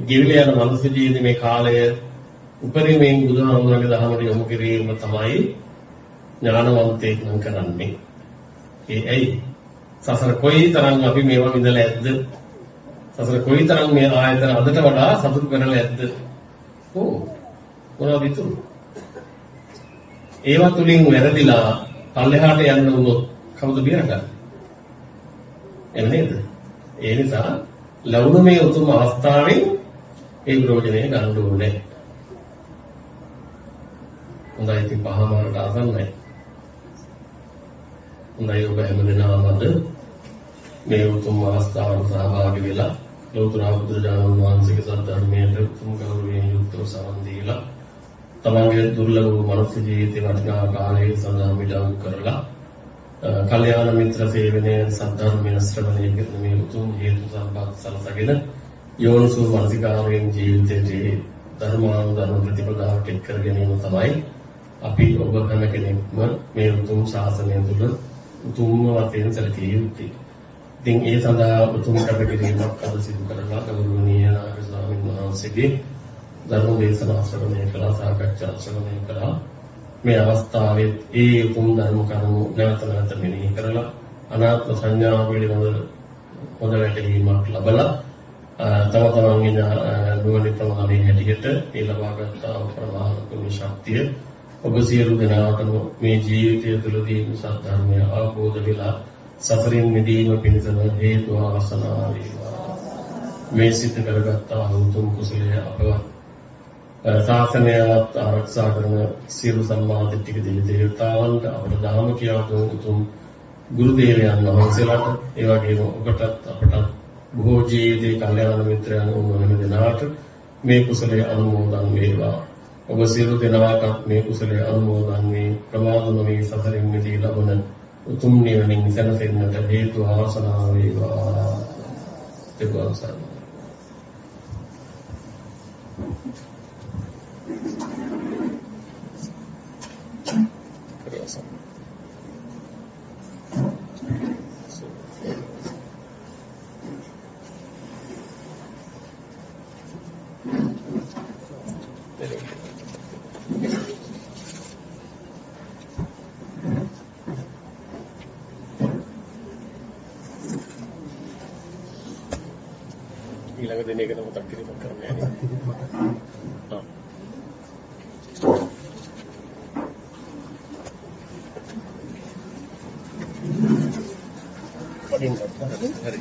ගෙවිලා යන මනුෂ්‍ය ජීවිතේ මේ කාලය උපරිමයෙන් බුදුහාමුදුරන්ගේ දහමට යොමු කිරීම තමයි ඥානවන්තයෙක් නම් කරන්නේ. ඒ ඇයි? සසර කොයිතරම් අපි මේවා විඳලා ඇද්ද? සසර කොයිතරම් මේ ආයතන අදට වඩා සතුට කරලා ඇද්ද? මොනවද ඉතුරු? ඒවා තුලින් වැරදිලා පල්ලෙහාට යන්න වුණොත් කවුද බේරගන්නේ? එහෙම නේද? ඒ නිසා ලැබුණු මේ උතුම් අවස්ථාවෙන් ඒ ප්‍රයෝජනය ගන්න ඕනේ. හොඳයි ඉතින් පහමාරට ආසන්නයි. හොඳයි ඔබ හැමදෙනාම අද මේ උතුම් අවස්ථාවට සහභාගී වෙලා ලෞතර බුදුරජාණන් වහන්සේගේ සත්‍යධර්මයට උතුම් ගෞරවයෙන් යුක්තව සමන් දීලා තමන්ගේ දුර්ලභ වූ මනුස්ස ජීවිතේ වටිනා කාලය සඳහා මිඩංගු කරලා කල්යාණ මිත්‍ර සේවනයේ සද්ධර්මයේ ශ්‍රවණය කරන මේ උතුම් හේතු සම්පත් සලසගෙන යෝනිසෝ මනසිකාරයෙන් ජීවිතයේ ධර්මානුධර්ම ප්‍රතිපදාවට එක් කර ගැනීම තමයි අපි ඔබ හැම කෙනෙක්ම මේ උතුම් ශාසනය තුළ උතුම්ම වශයෙන් සැලකිය යුත්තේ. ඉතින් ඒ සඳහා උතුම් කටයුතුවක් අද සිදු කරලා ගෞරවනීය නායක ස්වාමීන් වහන්සේගේ ධර්ම දේශනා ශ්‍රවණය කළා, සාකච්ඡා ශ්‍රවණය කළා. මේ අවස්ථාවේ ඒ උතුම් ධර්ම කරුණු නැවත නැවත මෙනෙහි කරලා අනාත්ම සංඥාව පිළිබඳ හොඳ වැටහීමක් ලබලා තම තමන්ගේ නුවණින් ප්‍රමාණය හැටියට ඒ ලබාගත් ප්‍රමාණ කුණු ශක්තිය ඔබ සියලු දෙනාටම මේ ජීවිතය තුළදී සත්‍ය අවබෝධ වෙලා සසරින් මිදීම පිණිසම හේතු ආසනා වේවා. මේ සිත කරගත් උතුම් කුසලයේ අපවත් ශාසනයවත් ආරක්ෂා කරන සියලු සම්මා දිට්ඨික දෙවියන්ට අපට ධර්ම කියා දුන් උතුම් ගුරු දේවයන් වහන්සේලාට ඒ වගේම ඔබටත් අපටත් බොහෝ ජීවිතේ කල්යාණ මිත්‍රයන් වුණ දෙනාට මේ කුසලයේ අනුමෝදන් වේවා. ඔබ සියලු දෙනාට මේ කුසලයේ අනුමෝදන් වේ ප්‍රමාද නොවේ සසරින් මිදී ලබන උතුම් නිවනින් සැනසෙන්නට හේතු ආසනාව වේවා. තෙරුවන් සරණයි. ඊළඟ දිනේ ගැන මතක් කිරීමක් කරන්න යන්නේ. හරි.